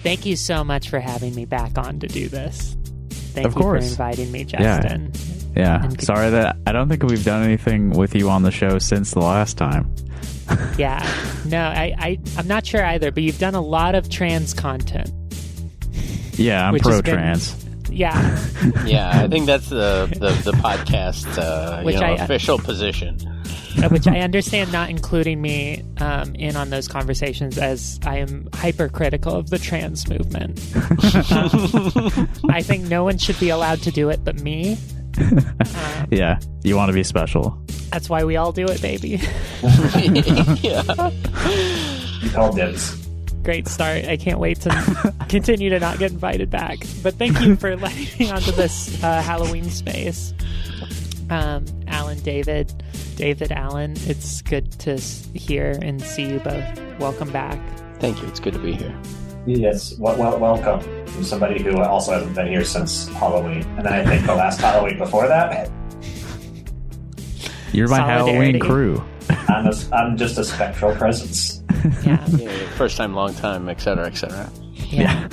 Thank you so much for having me back on to do this. Thank Of you course. for inviting me, Justin. Yeah. Sorry that I don't think we've done anything with you on the show since the last time. Yeah. No, I'm not sure either, but you've done a lot of trans content. Yeah, I'm pro-trans. Yeah. Yeah, I think that's the podcast official position. Which I understand not including me in on those conversations, as I am hypercritical of the trans movement. I think no one should be allowed to do it but me. Yeah, you want to be special. That's why we all do it, baby. Yeah. You call dibs. Great start. I can't wait to continue to not get invited back. But thank you for letting me onto this Halloween space. Alan, David, Alan, it's good to hear and see you both. Welcome back. Thank you. It's good to be here. Yes, welcome from somebody who also hasn't been here since Halloween. And then I think the last Halloween before that. You're my Halloween crew. I'm just a spectral presence. Yeah. First time, long time, etc., etc. Yeah.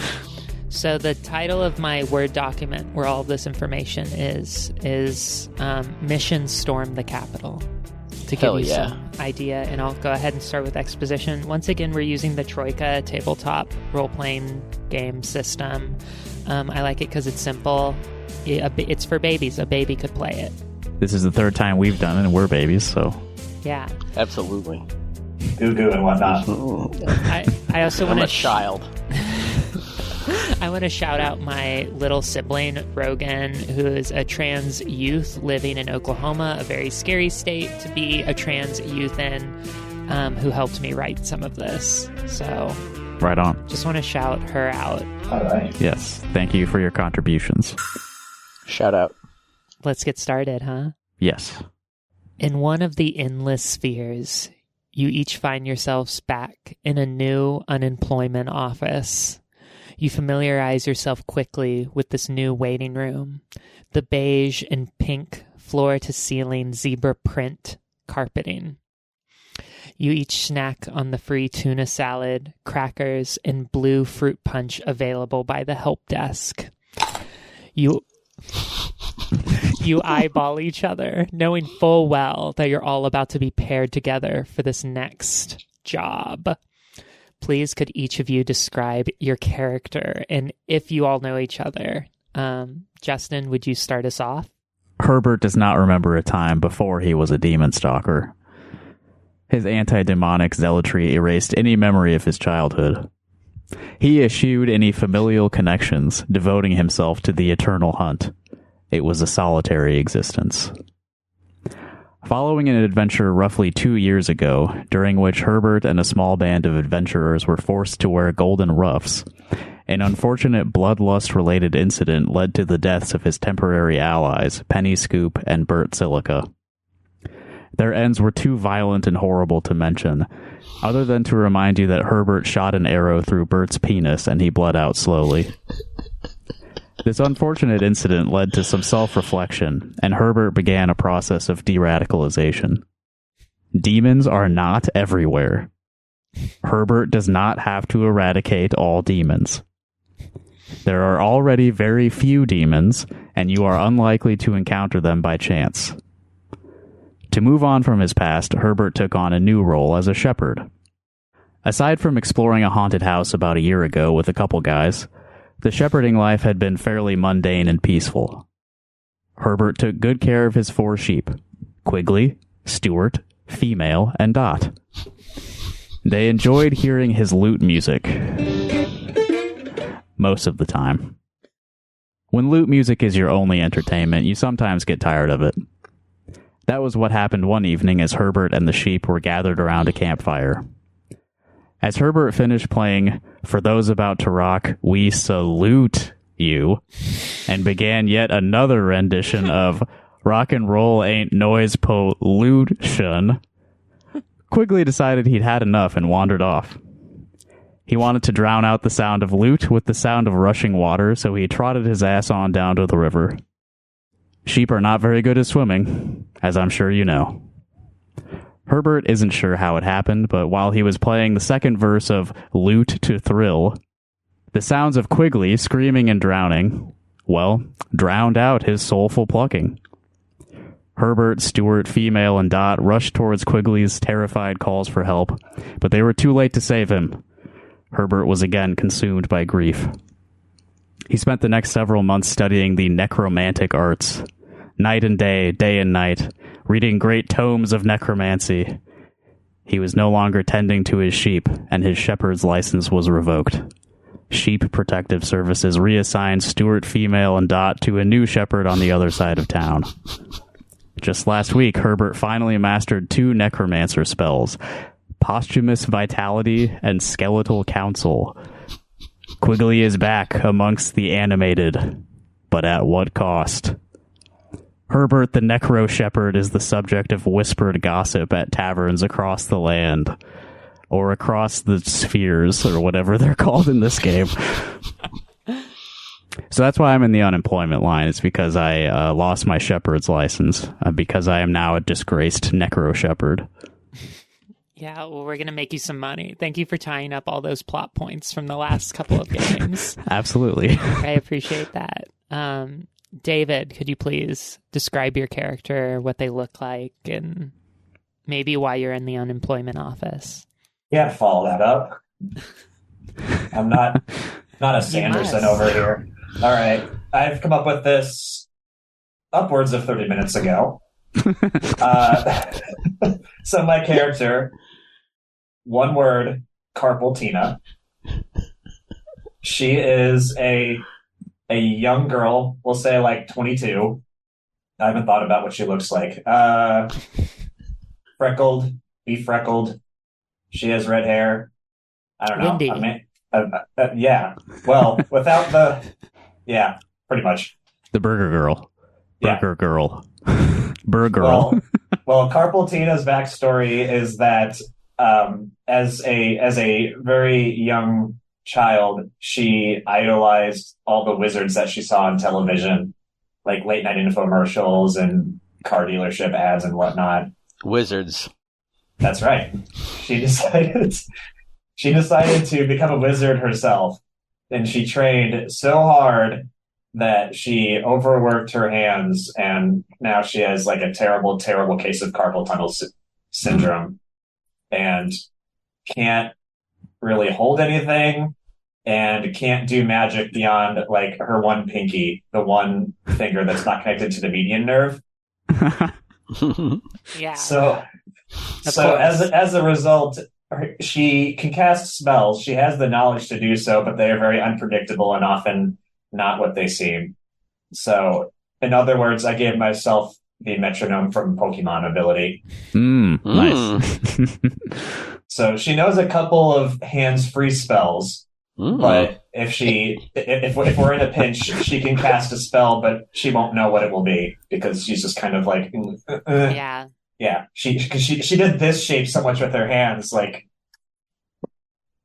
So the title of my Word document, where all of this information is Mission Storm the Capitol. To give you some idea, and I'll go ahead and start with exposition. Once again, we're using the Troika tabletop role-playing game system. I like it because it's simple. It's for babies. A baby could play it. This is the third time we've done it, and we're babies, so... Yeah. Absolutely. Goo-goo and whatnot. I also want I'm a child. I want to shout out my little sibling, Rogan, who is a trans youth living in Oklahoma, a very scary state to be a trans youth in, who helped me write some of this. So, right on. Just want to shout her out. All right. Yes. Thank you for your contributions. Shout out. Let's get started, huh? Yes. In one of the endless spheres, you each find yourselves back in a new unemployment office. You familiarize yourself quickly with this new waiting room, the beige and pink floor-to-ceiling zebra print carpeting. You each snack on the free tuna salad, crackers, and blue fruit punch available by the help desk. You eyeball each other, knowing full well that you're all about to be paired together for this next job. Please, could each of you describe your character, and if you all know each other? Justin, would you start us off? Herbert does not remember a time before he was a demon stalker. His anti-demonic zealotry erased any memory of his childhood. He eschewed any familial connections, devoting himself to the eternal hunt. It was a solitary existence. Following an adventure roughly 2 years ago, during which Herbert and a small band of adventurers were forced to wear golden ruffs, an unfortunate bloodlust-related incident led to the deaths of his temporary allies, Penny Scoop and Bert Silica. Their ends were too violent and horrible to mention, other than to remind you that Herbert shot an arrow through Bert's penis and he bled out slowly. This unfortunate incident led to some self-reflection, and Herbert began a process of de-radicalization. Demons are not everywhere. Herbert does not have to eradicate all demons. There are already very few demons, and you are unlikely to encounter them by chance. To move on from his past, Herbert took on a new role as a shepherd. Aside from exploring a haunted house about a year ago with a couple guys, the shepherding life had been fairly mundane and peaceful. Herbert took good care of his 4 sheep, Quigley, Stuart, Female, and Dot. They enjoyed hearing his lute music. Most of the time. When lute music is your only entertainment, you sometimes get tired of it. That was what happened one evening as Herbert and the sheep were gathered around a campfire. As Herbert finished playing For Those About to Rock, We Salute You, and began yet another rendition of Rock and Roll Ain't Noise Pollution, Quigley decided he'd had enough and wandered off. He wanted to drown out the sound of lute with the sound of rushing water, so he trotted his ass on down to the river. Sheep are not very good at swimming, as I'm sure you know. Herbert isn't sure how it happened, but while he was playing the second verse of Lute to Thrill, The sounds of Quigley screaming and drowning, well, drowned out his soulful plucking. Herbert, Stuart, Female, and Dot rushed towards Quigley's terrified calls for help, but they were too late to save him. Herbert was again consumed by grief. He spent the next several months studying the necromantic arts. Night and day and night, reading great tomes of necromancy. He was no longer tending to his sheep, and his shepherd's license was revoked. Sheep Protective Services reassigned Stuart, Female, and Dot to a new shepherd on the other side of town. Just last week, Herbert finally mastered 2 necromancer spells, Posthumous Vitality and Skeletal Counsel. Quigley is back amongst the animated, but at what cost? Herbert the Necro-Shepherd is the subject of whispered gossip at taverns across the land, or across the spheres, or whatever they're called in this game. So that's why I'm in the unemployment line. It's because I lost my shepherd's license, because I am now a disgraced Necro-Shepherd. Yeah, well, we're going to make you some money. Thank you for tying up all those plot points from the last couple of games. Absolutely. I appreciate that. David, could you please describe your character, what they look like, and maybe why you're in the unemployment office? Can't follow that up. I'm not a Sanderson over here. All right. I've come up with this upwards of 30 minutes ago. So my character, one word, Carpaltina. She is a young girl, we'll say like 22. I haven't thought about what she looks like. Freckled, befreckled. She has red hair. I don't know. Windy. Yeah. Well, without the... Yeah, pretty much. The Burger Girl. Burger Girl. Burger Girl. Girl. Well, Carpaltina's backstory is that as a very young child, she idolized all the wizards that she saw on television, like late night infomercials and car dealership ads and whatnot. Wizards. That's right. She decided to become a wizard herself, and she trained so hard that she overworked her hands, and now she has like a terrible, terrible case of carpal tunnel syndrome, and can't really hold anything, and can't do magic beyond like her one pinky, the one finger that's not connected to the median nerve. Yeah. So as a result, she can cast spells. She has the knowledge to do so, but they are very unpredictable and often not what they seem. So, in other words, I gave myself the metronome from Pokemon ability. Nice. So she knows a couple of hands-free spells, but if we're in a pinch, she can cast a spell, but she won't know what it will be because she's just kind of like, yeah. Yeah, she did this shape so much with her hands, like,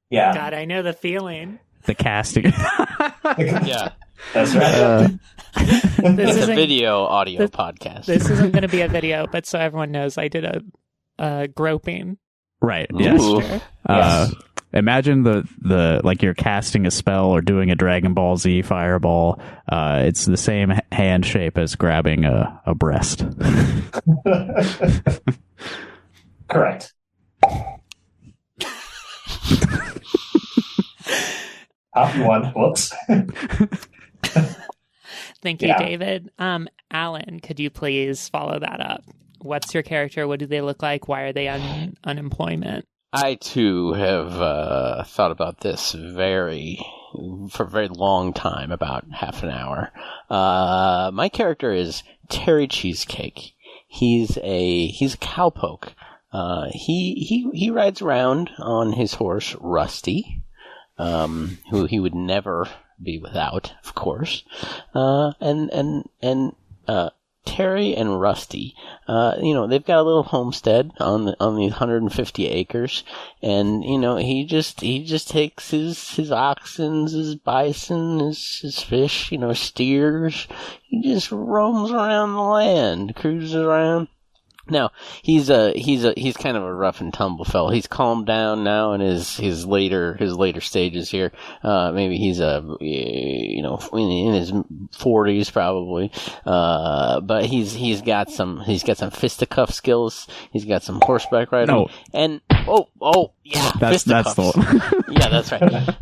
yeah. God, I know the feeling. The casting. Yeah, that's right. It's a audio podcast. This isn't going to be a video, but so everyone knows, I did a groping. Right. Yes. Yes. Imagine the like you're casting a spell or doing a Dragon Ball Z fireball. It's the same hand shape as grabbing a breast. Correct. One. Whoops. Thank you, David. Alan, could you please follow that up? What's your character? What do they look like? Why are they unemployment? I, too, have thought about this for a very long time, about half an hour. My character is Terry Cheesecake. He's a cowpoke. He rides around on his horse, Rusty, who he would never be without, of course. And Terry and Rusty, they've got a little homestead on these 150 acres, and he just takes his oxen, his bison, his fish, steers. He just roams around the land, cruises around, Now, he's kind of a rough and tumble fellow. He's calmed down now in his later stages here. Maybe he's in his 40s probably. But he's got some fisticuff skills. He's got some horseback riding. No. And yeah, that's the one. Yeah, that's right.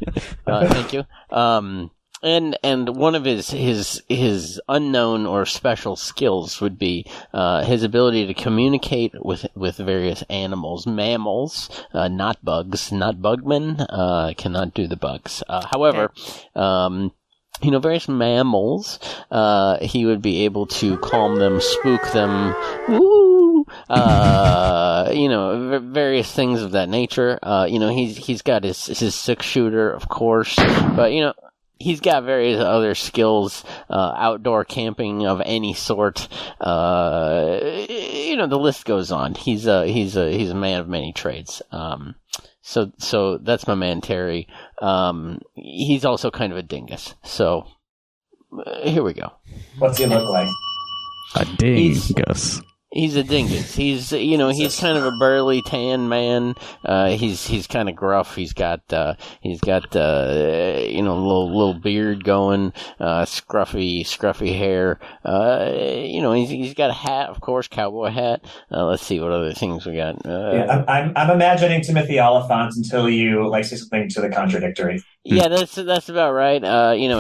Thank you. And one of his unknown or special skills would be his ability to communicate with various animals, mammals, not bugs, not bugmen, cannot do the bugs. However, various mammals, he would be able to calm them, spook them, various things of that nature. He's got his 6-shooter, of course, but he's got various other skills, outdoor camping of any sort. The list goes on. He's a man of many trades. So that's my man Terry. He's also kind of a dingus. So here we go. What's he look like? A dingus. He's a dingus. He's kind of a burly tan man. He's kind of gruff. He's got a little beard going, scruffy hair. He's got a hat, of course, cowboy hat. Let's see what other things we got. I'm imagining Timothy Oliphant until you say something to the contradictory. Yeah, that's about right.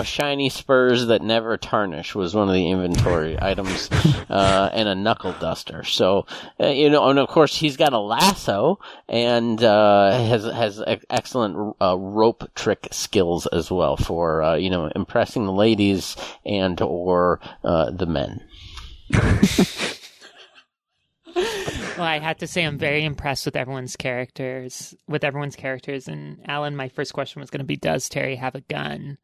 Shiny spurs that never tarnish was one of the inventory items, and a knuckle duster. So, and of course he's got a lasso and has excellent rope trick skills as well for impressing the ladies and or the men. Well, I have to say I'm very impressed with everyone's characters. And Alan, my first question was going to be, does Terry have a gun?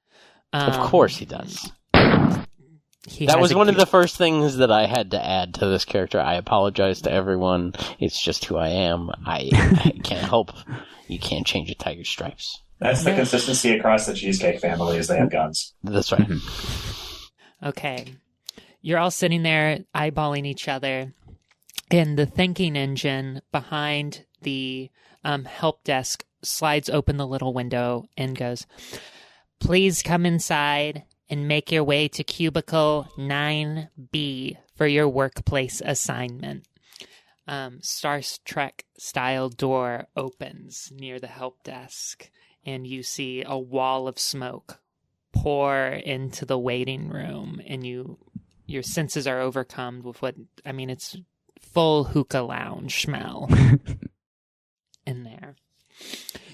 Of course he does. That was one of the first things that I had to add to this character. I apologize to everyone. It's just who I am. I can't help. You can't change a tiger's stripes. That's the consistency across the Cheesecake family is they have guns. That's right. Okay. You're all sitting there eyeballing each other. And the thinking engine behind the help desk slides open the little window and goes, "Please come inside and make your way to cubicle 9B for your workplace assignment." Star Trek style door opens near the help desk, and you see a wall of smoke pour into the waiting room, and your senses are overcome with it's full hookah lounge smell in there.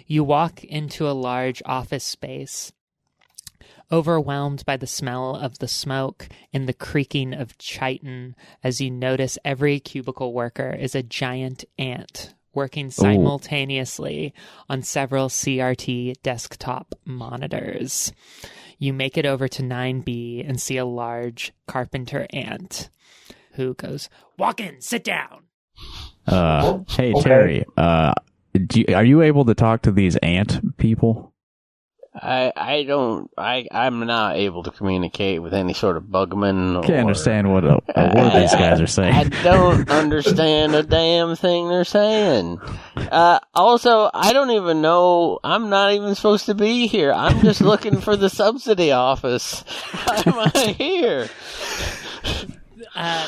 You walk into a large office space, overwhelmed by the smell of the smoke and the creaking of chitin, as you notice every cubicle worker is a giant ant working simultaneously on several CRT desktop monitors. You make it over to 9B and see a large carpenter ant who goes, "Walk in, sit down." Hey, Terry, are you able to talk to these ant people? I'm not able to communicate with any sort of bugman. Can't understand what a word these guys are saying. I don't understand a damn thing they're saying. Also, I don't even know. I'm not even supposed to be here. I'm just looking for the subsidy office. Why am I here?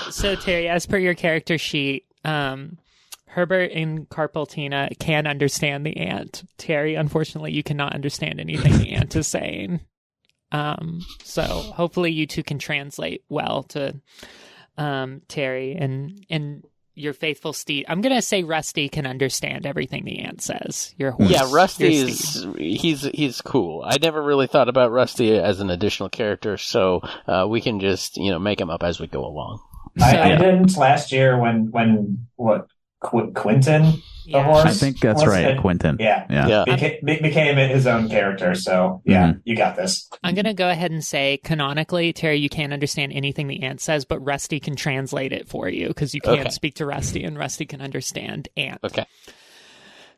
So, Terry, as per your character sheet, Herbert and Carpaltina can understand the ant. Terry, unfortunately, you cannot understand anything the ant is saying. So hopefully you two can translate well to Terry and your faithful steed. I'm going to say Rusty can understand everything the ant says. Your horse. Yeah, Rusty he's cool. I never really thought about Rusty as an additional character, so we can just make him up as we go along. I didn't last year when Quentin the horse. I think that's right, Quentin. Yeah. Became his own character. So You got this. I'm gonna go ahead and say canonically, Terry, you can't understand anything the ant says, but Rusty can translate it for you because you can't speak to Rusty, and Rusty can understand ant. Okay.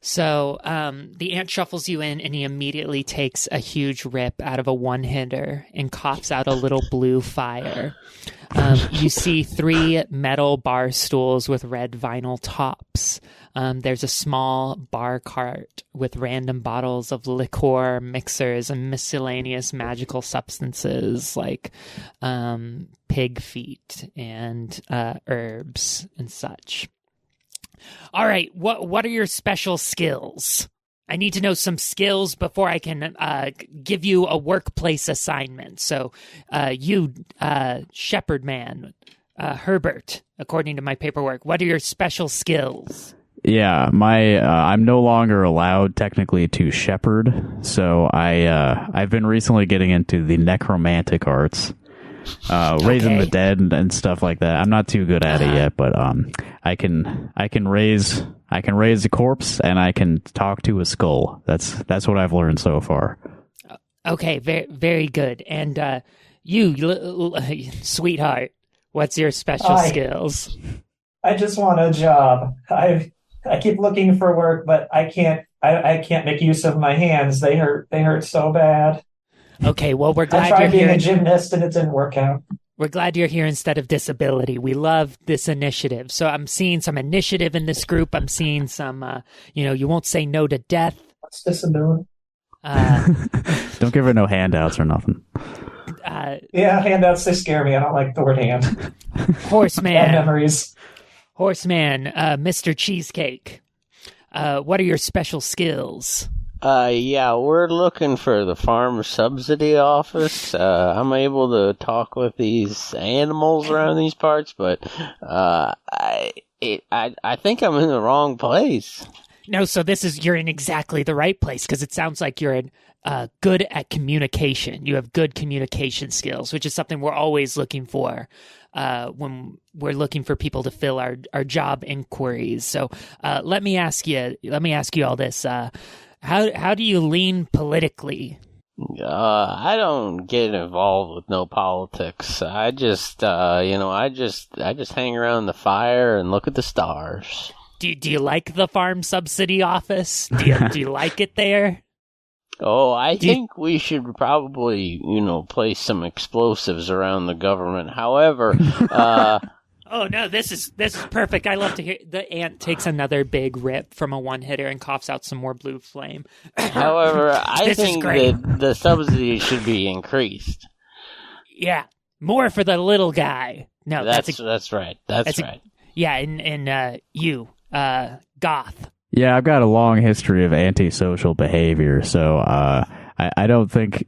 So the ant shuffles you in, and he immediately takes a huge rip out of a one-hitter and coughs out a little blue fire. You see 3 metal bar stools with red vinyl tops. There's a small bar cart with random bottles of liqueur, mixers, and miscellaneous magical substances like pig feet and herbs and such. All right, what are your special skills? I need to know some skills before I can give you a workplace assignment. So you, Shepherd Man, Herbert, according to my paperwork, what are your special skills? Yeah, I'm no longer allowed technically to shepherd, so I've been recently getting into the necromantic arts, raising the dead and stuff like that. I'm not too good at it yet, but I can raise a corpse and I can talk to a skull. That's what I've learned so far. Okay, very very good. And you, sweetheart, what's your special skills? I just want a job. I keep looking for work, but I can't make use of my hands. They hurt so bad. Okay, well, we're glad I tried you're being here. a gymnast and it didn't work out. We're glad you're here instead of disability. We love this initiative. So I'm seeing some initiative in this group. I'm seeing some, you won't say no to death. What's disability? Don't give her no handouts or nothing. Yeah, handouts, they scare me. I don't like the word hand. Horseman. Bad memories. Horseman, Mr. Cheesecake. What are your special skills? Yeah, we're looking for the farm subsidy office. I'm able to talk with these animals around these parts, but I think I'm in the wrong place. No, so you're in exactly the right place, because it sounds like you're good at communication. You have good communication skills, which is something we're always looking for when we're looking for people to fill our job inquiries. So let me ask you all this. How do you lean politically? I don't get involved with no politics. I just I just hang around the fire and look at the stars. Do you like the farm subsidy office? Do you like it there? Oh, I think we should probably, place some explosives around the government. However, oh no, this is perfect. I love to hear. The ant takes another big rip from a one-hitter and coughs out some more blue flame. However, I think that the subsidy should be increased. Yeah, more for the little guy. No, that's right. That's right. Yeah, and you, Goth. Yeah, I've got a long history of antisocial behavior, so I don't think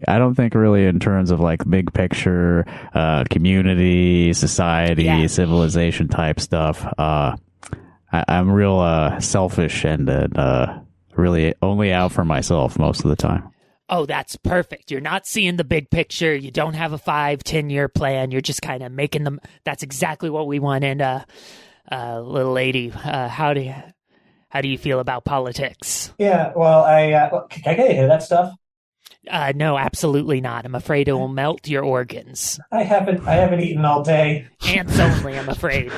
really in terms of like big picture, community, society, civilization type stuff. I'm real selfish and really only out for myself most of the time. Oh, that's perfect. You're not seeing the big picture. You don't have a 5-10 year plan. You're just kind of making them. That's exactly what we want. And little lady, how do you feel about politics? Yeah, well, can I get you that stuff? No, absolutely not. I'm afraid it will melt your organs. I haven't eaten all day. Ants only, I'm afraid.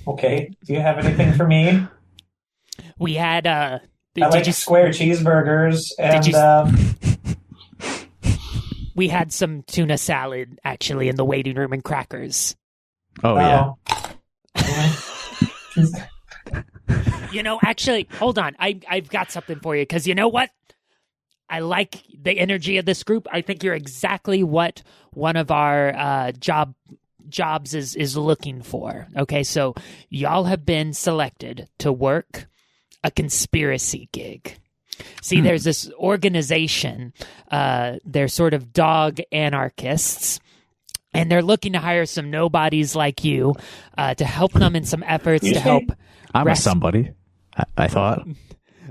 Okay. Do you have anything for me? We had I like square cheeseburgers and we had some tuna salad actually in the waiting room and crackers. Oh yeah. Actually, hold on. I've got something for you, because you know what? I like the energy of this group. I think you're exactly what one of our jobs is looking for. Okay, so y'all have been selected to work a conspiracy gig. See, there's this organization. They're sort of dog anarchists. And they're looking to hire some nobodies like you to help them in some efforts to help. I'm a somebody, I thought.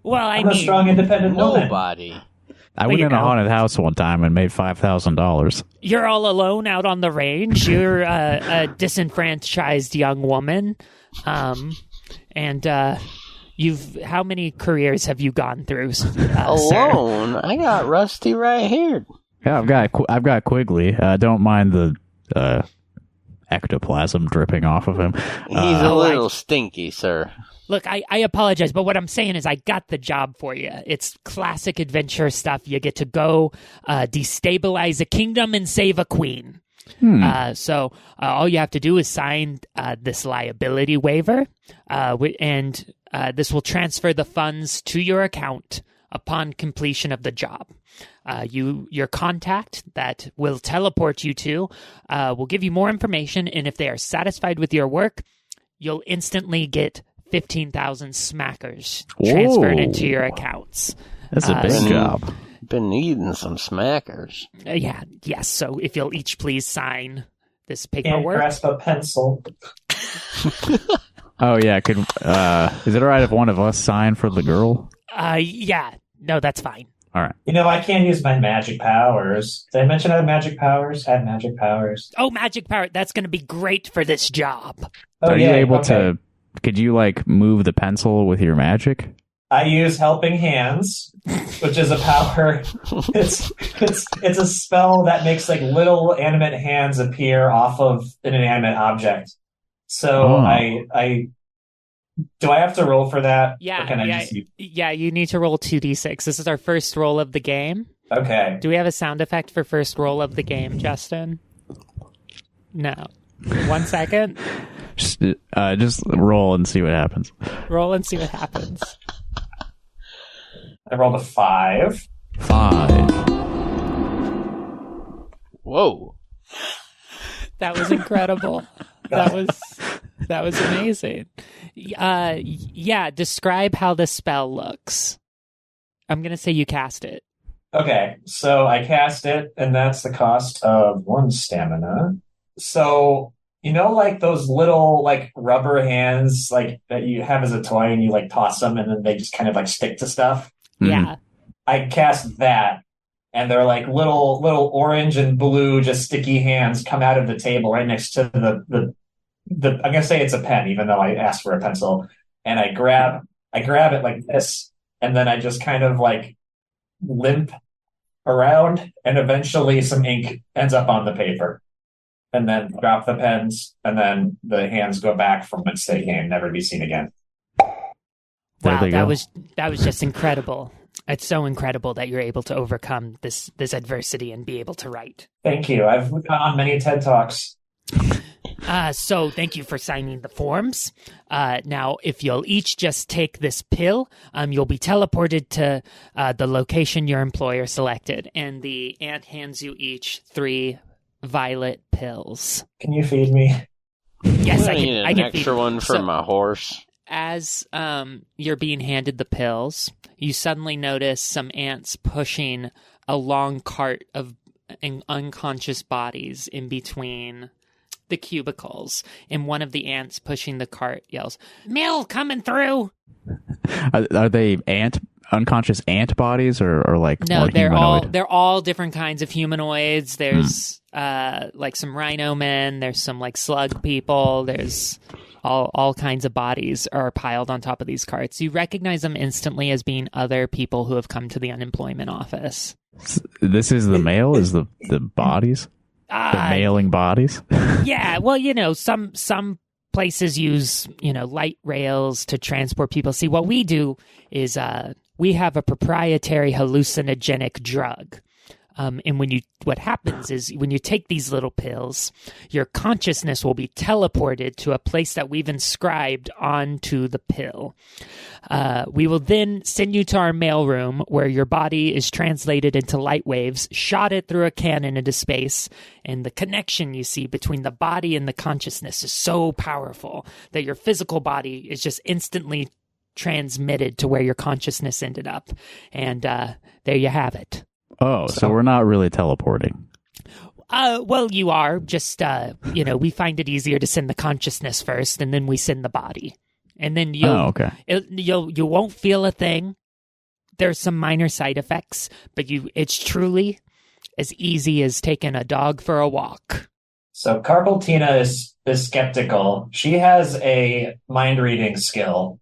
Well, I'm a strong, independent woman. Nobody. I went in a haunted house one time and made $5,000. You're all alone out on the range. You're a disenfranchised young woman. And how many careers have you gone through? Alone? Sir? I got Rusty right here. Yeah, I've got Quigley. Don't mind the ectoplasm dripping off of him. He's a little stinky, sir. Look, I apologize, but what I'm saying is I got the job for you. It's classic adventure stuff. You get to go destabilize a kingdom and save a queen. So all you have to do is sign this liability waiver, and this will transfer the funds to your account upon completion of the job. Your contact that will teleport you to will give you more information, and if they are satisfied with your work, you'll instantly get 15,000 smackers transferred into your accounts. That's a big job. Been needing some smackers. Yes. So if you'll each please sign this Can't paperwork. grasp a pencil. Oh yeah, is it all right if one of us sign for the girl? Yeah. No, that's fine. All right. I can't use my magic powers. Did I mention I have magic powers? I have magic powers. Oh, magic power. That's going to be great for this job. Are you able to? Could you move the pencil with your magic? I use helping hands, which is a power. It's a spell that makes little animate hands appear off of an inanimate object. So I do I have to roll for that? Yeah, you need to roll 2d6. This is our first roll of the game. Okay. Do we have a sound effect for first roll of the game, Justin? No. 1 second. Just roll and see what happens. Roll and see what happens. I rolled a 5. 5. Whoa. That was incredible. That was amazing. Yeah, describe how the spell looks. I'm going to say you cast it. Okay, so I cast it, and that's the cost of 1 stamina. So, those little, rubber hands, that you have as a toy, and you, toss them, and then they just kind of, stick to stuff? Yeah. I cast that, and they're little orange and blue, just sticky hands come out of the table right next to the I'm going to say it's a pen, even though I asked for a pencil. And I grab it like this, and then I just kind of limp around, and eventually some ink ends up on the paper. And then drop the pens, and then the hands go back from whence they came, never to be seen again. Wow, that was just incredible. It's so incredible that you're able to overcome this adversity and be able to write. Thank you. I've gone on many TED Talks. So thank you for signing the forms. Now, if you'll each just take this pill, you'll be teleported to the location your employer selected, and the ant hands you each 3 violet pills. Can you feed me? Yes, I need can an extra one for my horse. As you're being handed the pills, you suddenly notice some ants pushing a long cart of unconscious bodies in between the cubicles, and one of the ants pushing the cart yells, "Mill coming through!" Are they unconscious ant bodies, or no? more they're all different kinds of humanoids. There's some rhino men. There's some slug people. There's all kinds of bodies are piled on top of these carts. You recognize them instantly as being other people who have come to the unemployment office. This is the mail? Is the bodies? The mailing bodies? Yeah, well, some places use, light rails to transport people. See, what we do is we have a proprietary hallucinogenic drug. And what happens is when you take these little pills, your consciousness will be teleported to a place that we've inscribed onto the pill. We will then send you to our mailroom, where your body is translated into light waves, shot it through a cannon into space, and the connection you see between the body and the consciousness is so powerful that your physical body is just instantly transmitted to where your consciousness ended up. And there you have it. Oh, so we're not really teleporting. Well, you are. Just, we find it easier to send the consciousness first, and then we send the body. And then you won't feel a thing. There's some minor side effects, but it's truly as easy as taking a dog for a walk. So Carpaltina is skeptical. She has a mind-reading skill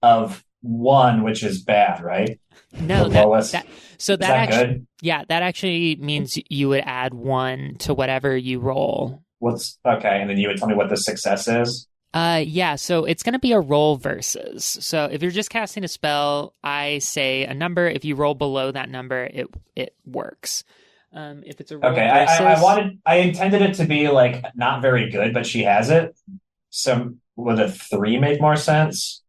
of 1, which is bad, right? No, that good? Yeah, that actually means you would add 1 to whatever you roll. Okay, and then you would tell me what the success is? Yeah, so it's going to be a roll versus. So if you're just casting a spell, I say a number. If you roll below that number, it works. If it's a roll Okay, versus... I intended it to be like not very good, but she has it. So would a 3 make more sense?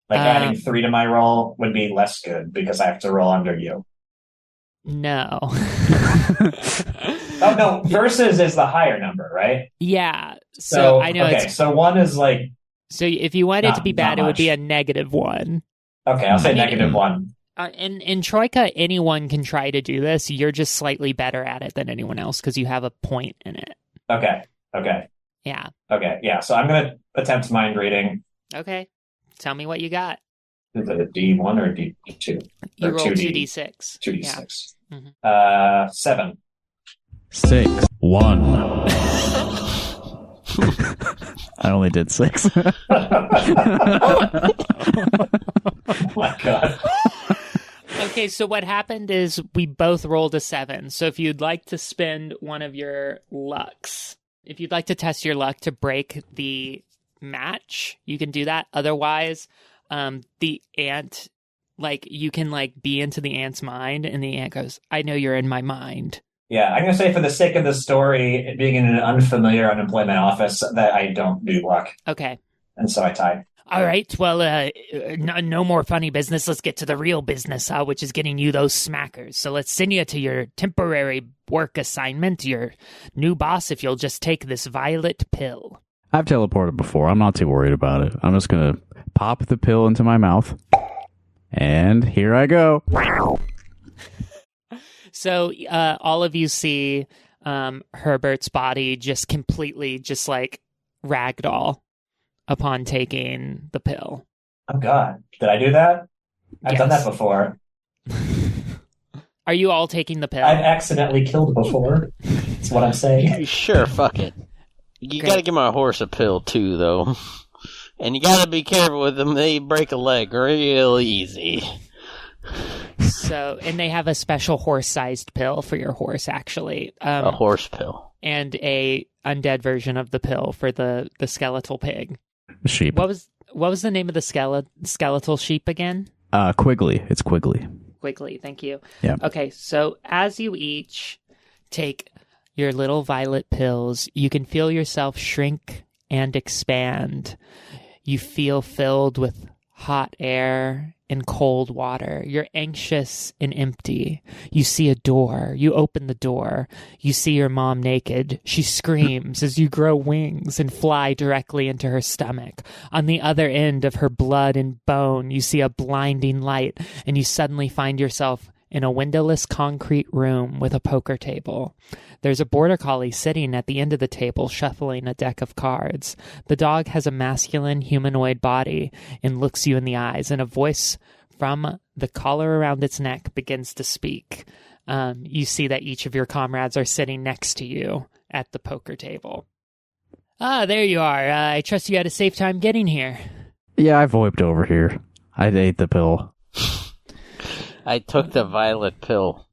Like adding 3 to my roll would be less good because I have to roll under you. No. Oh no, versus is the higher number, right? Yeah. So I know okay, so 1 is like... So if you want it to be bad, it would be a -1. Okay, I'll say -1. In Troika, anyone can try to do this. You're just slightly better at it than anyone else because you have a point in it. Okay. Yeah. Okay, yeah. So I'm going to attempt mind reading. Okay. Tell me what you got. Is it a D1 or a D2? You or roll 2d6. 2d6. Yeah. Mm-hmm. 7. 6. 1. I only did 6. Oh my god. Okay, so what happened is we both rolled a 7. So if you'd like to spend one of your lucks, if you'd like to test your luck to break the match, you can do that. Otherwise, the ant, like, you can, like, be into the ant's mind, and the ant goes, I know you're in my mind. Yeah, I'm going to say for the sake of the story, being in an unfamiliar unemployment office, that I don't do luck. Okay. And so I tie. All right, well, no more funny business. Let's get to the real business, which is getting you those smackers. So let's send you to your temporary work assignment, your new boss, if you'll just take this violet pill. I've teleported before. I'm not too worried about it. I'm just going to pop the pill into my mouth. And here I go. So all of you see Herbert's body just completely just like ragdoll upon taking the pill. Oh, God. Did I do that? I've done that before. Are you all taking the pill? I've accidentally killed before. That's what I'm saying. Sure, fuck it. You gotta give my horse a pill, too, though. And you gotta be careful with them. They break a leg real easy. So, and they have a special horse-sized pill for your horse, actually. A horse pill. And a undead version of the pill for the skeletal pig. Sheep. What was the name of the skeletal sheep again? Quigley. It's Quigley. Quigley, thank you. Yeah. Okay, so as you each take your little violet pills, you can feel yourself shrink and expand. You feel filled with hot air and cold water. You're anxious and empty. You see a door. You open the door. You see your mom naked. She screams as you grow wings and fly directly into her stomach. On the other end of her blood and bone, you see a blinding light, and you suddenly find yourself in a windowless concrete room with a poker table. There's a border collie sitting at the end of the table, shuffling a deck of cards. The dog has a masculine humanoid body and looks you in the eyes, and a voice from the collar around its neck begins to speak. You see that each of your comrades are sitting next to you at the poker table. Ah, there you are. I trust you had a safe time getting here. Yeah, I VoIPed over here. I ate the pill. I took the violet pill.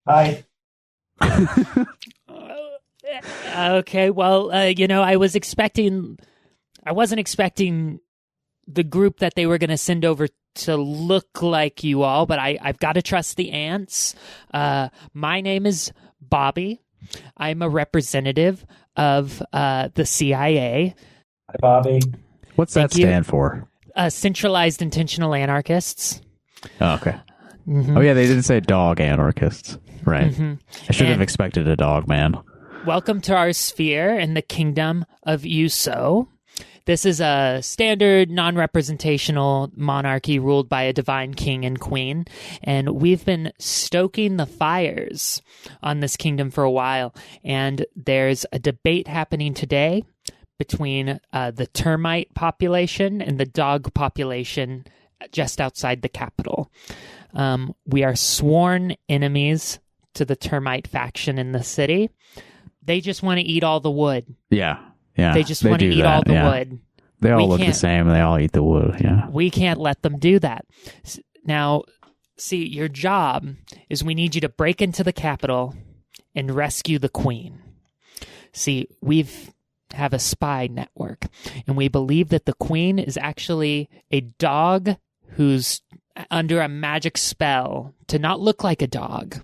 Hi. Okay, well, I wasn't expecting the group that they were going to send over to look like you all, but I've got to trust the ants. My name is Bobby. I'm a representative of the CIA. Hi, Bobby. What's that stand for? Centralized Intentional Anarchists. Oh, okay. Mm-hmm. Oh, yeah, they didn't say dog anarchists. Right. Mm-hmm. I should have expected a dog man. Welcome to our sphere in the kingdom of Uso. This is a standard, non-representational monarchy ruled by a divine king and queen, and we've been stoking the fires on this kingdom for a while, and there's a debate happening today between the termite population and the dog population just outside the capital. We are sworn enemies to the termite faction in the city. They just want to eat all the wood. Yeah. They just want to eat all the wood. They all look the same. They all eat the wood. Yeah. We can't let them do that. Now, see, your job is we need you to break into the capital and rescue the queen. See, have a spy network, and we believe that the queen is actually a dog who's under a magic spell to not look like a dog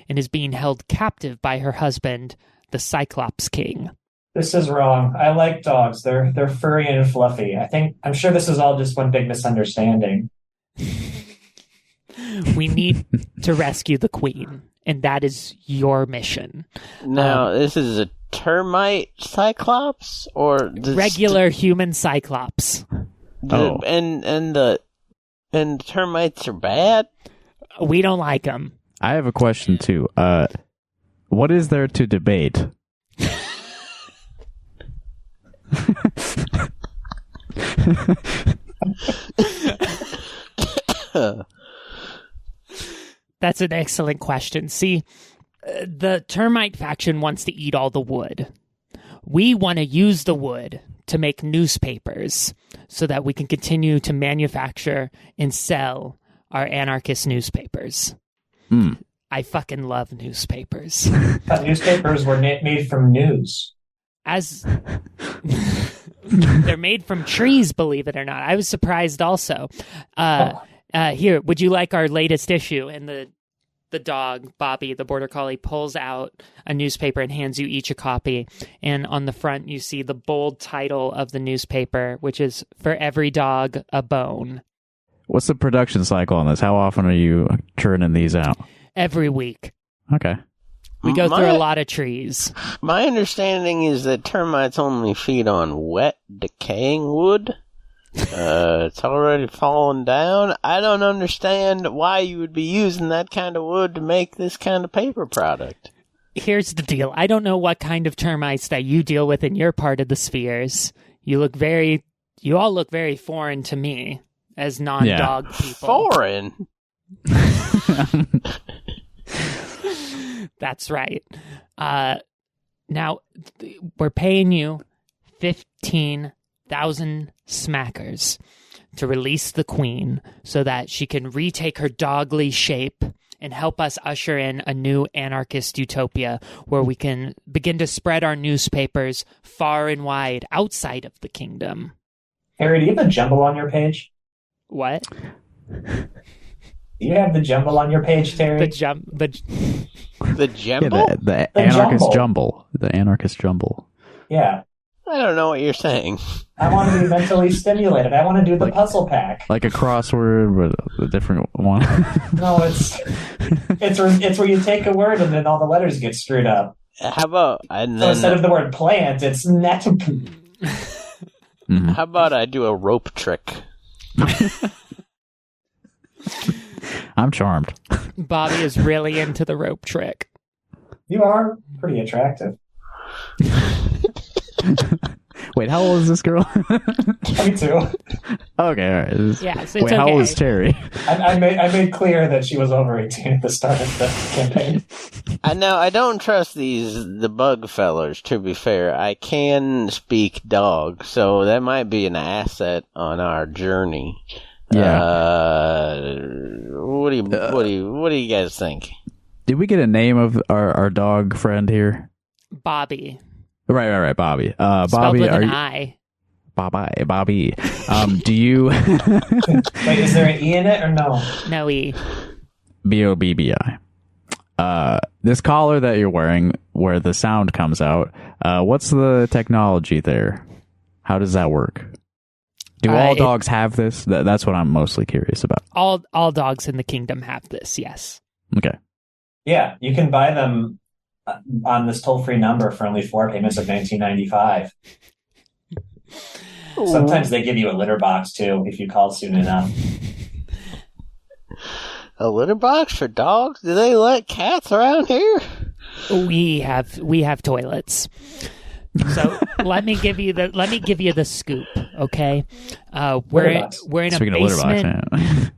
and is being held captive by her husband, the Cyclops King. This is wrong. I like dogs. They're furry and fluffy. I'm sure this is all just one big misunderstanding. We need to rescue the queen, and that is your mission. Now, this is a termite cyclops or regular human cyclops? And termites are bad? We don't like them. I have a question too. What is there to debate? That's an excellent question. See, the termite faction wants to eat all the wood. We want to use the wood to make newspapers so that we can continue to manufacture and sell our anarchist newspapers. I fucking love newspapers. Newspapers were made from news. They're made from trees, believe it or not. I was surprised also. Here, would you like our latest issue? And the dog, Bobby, the border collie, pulls out a newspaper and hands you each a copy. And on the front, you see the bold title of the newspaper, which is "For Every Dog, a Bone." What's the production cycle on this? How often are you churning these out? Every week. Okay. We go through a lot of trees. My understanding is that termites only feed on wet, decaying wood. It's already fallen down. I don't understand why you would be using that kind of wood to make this kind of paper product. Here's the deal. I don't know what kind of termites that you deal with in your part of the spheres. You all look very foreign to me as non-dog people. Foreign? That's right. Now, we're paying you 15,000 smackers to release the queen so that she can retake her dogly shape and help us usher in a new anarchist utopia where we can begin to spread our newspapers far and wide outside of the kingdom. Harry, do you have the jumble on your page? What? Do you have the jumble on your page, Terry? The jumble? Yeah, the anarchist jumble. The anarchist jumble. Yeah. I don't know what you're saying. I want to be mentally stimulated. I want to do the puzzle pack. Like a crossword, but a different one. No, it's where you take a word and then all the letters get screwed up. How about... So instead of the word plant, it's net. How about I do a rope trick? I'm charmed. Bobby is really into the rope trick. You are pretty attractive. Wait, how old is this girl? 22. Okay, all right. Yes, Wait, how old is Terry? I made clear that she was over 18 at the start of the campaign. I don't trust the bug fellers, to be fair. I can speak dog, so that might be an asset on our journey. Yeah. What do you guys think? Did we get a name of our dog friend here? Bobby. Right, Bobby. Spelled Bobby, with an I. Bobby. Do you? Wait, is there an E in it or no? No E. Bobbi. This collar that you're wearing, where the sound comes out, what's the technology there? How does that work? Do all dogs have this? That's what I'm mostly curious about. All dogs in the kingdom have this, yes. Okay. Yeah, you can buy them on this toll-free number for only 4 payments of $19.95. Sometimes they give you a litter box, too, if you call soon enough. A litter box for dogs? Do they let cats around here? We have toilets. So let me give you the scoop, okay? We're in a basement.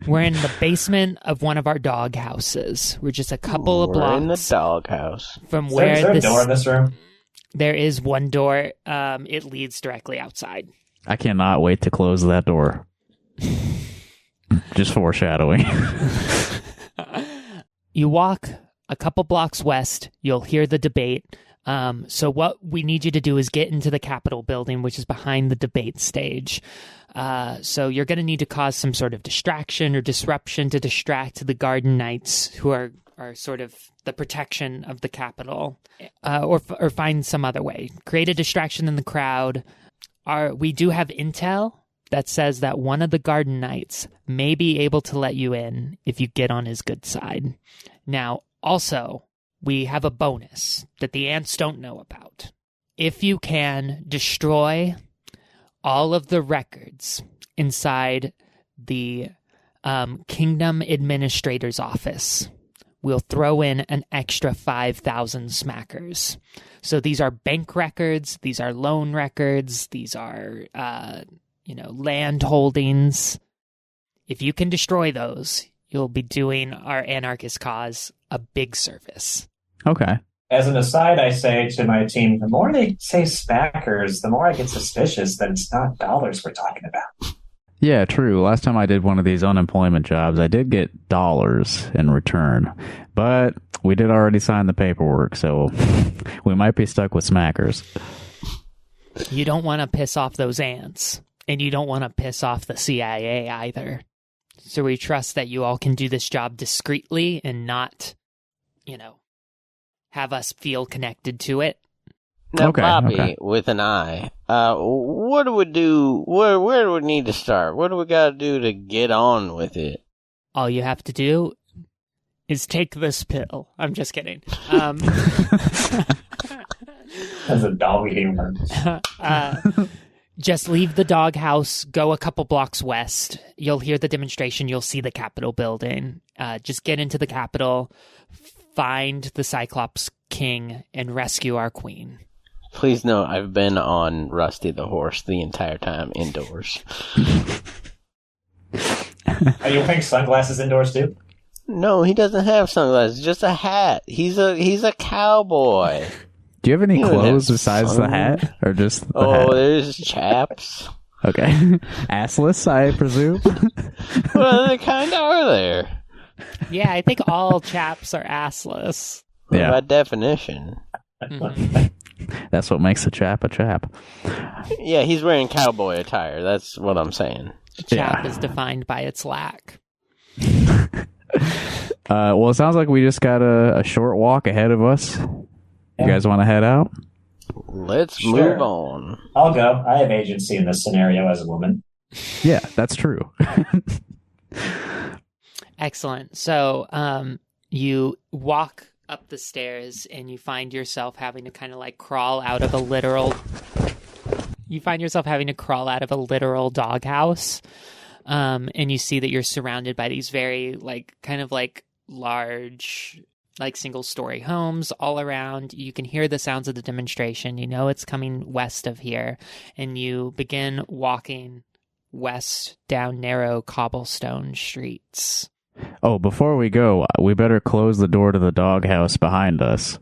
We're in the basement of one of our dog houses. We're just a couple of blocks. We're in the dog house. Is there a door in this room? There is one door. It leads directly outside. I cannot wait to close that door. Just foreshadowing. You walk a couple blocks west, you'll hear the debate So what we need you to do is get into the Capitol building, which is behind the debate stage. So you're going to need to cause some sort of distraction or disruption to distract the Garden Knights, who are sort of the protection of the Capitol, or find some other way. Create a distraction in the crowd. We do have intel that says that one of the Garden Knights may be able to let you in if you get on his good side. Now, also, we have a bonus that the ants don't know about. If you can destroy all of the records inside the Kingdom Administrator's office, we'll throw in an extra 5,000 smackers. So these are bank records, these are loan records, these are land holdings. If you can destroy those, you'll be doing our anarchist cause a big service. Okay. As an aside, I say to my team, the more they say smackers, the more I get suspicious that it's not dollars we're talking about. Yeah, true. Last time I did one of these unemployment jobs, I did get dollars in return. But we did already sign the paperwork, so we might be stuck with smackers. You don't want to piss off those ants, and you don't want to piss off the CIA either. So we trust that you all can do this job discreetly and not, have us feel connected to it. Now, Okay, Bobby, okay. with an eye, what do we do? Where do we need to start? What do we got to do to get on with it? All you have to do is take this pill. I'm just kidding. As a dog eating one. Just leave the doghouse, go a couple blocks west. You'll hear the demonstration. You'll see the Capitol building. Just get into the Capitol, find the Cyclops King, and rescue our queen. Please note, I've been on Rusty the horse the entire time indoors. Are you wearing sunglasses indoors too? No, he doesn't have sunglasses, just a hat. He's a cowboy. Do you have any You don't clothes have besides the hat? Or just the Oh, hat? there's chaps. Okay. Assless, I presume? What other kind are there? Yeah, I think all chaps are assless. Yeah. By definition. That's what makes a chap a chap. Yeah, he's wearing cowboy attire. That's what I'm saying. Chap Yeah. is defined by its lack. Well, it sounds like we just got a short walk ahead of us. You guys want to head out? Let's Sure. move on. I'll go. I have agency in this scenario as a woman. Yeah, that's true. Excellent. So you walk up the stairs and you find yourself having to kind of like crawl out of a literal... You find yourself having to crawl out of a literal doghouse. And you see that you're surrounded by these very kind of large, single-story homes all around. You can hear the sounds of the demonstration. You know it's coming west of here. And you begin walking west down narrow cobblestone streets. Oh, before we go, we better close the door to the doghouse behind us.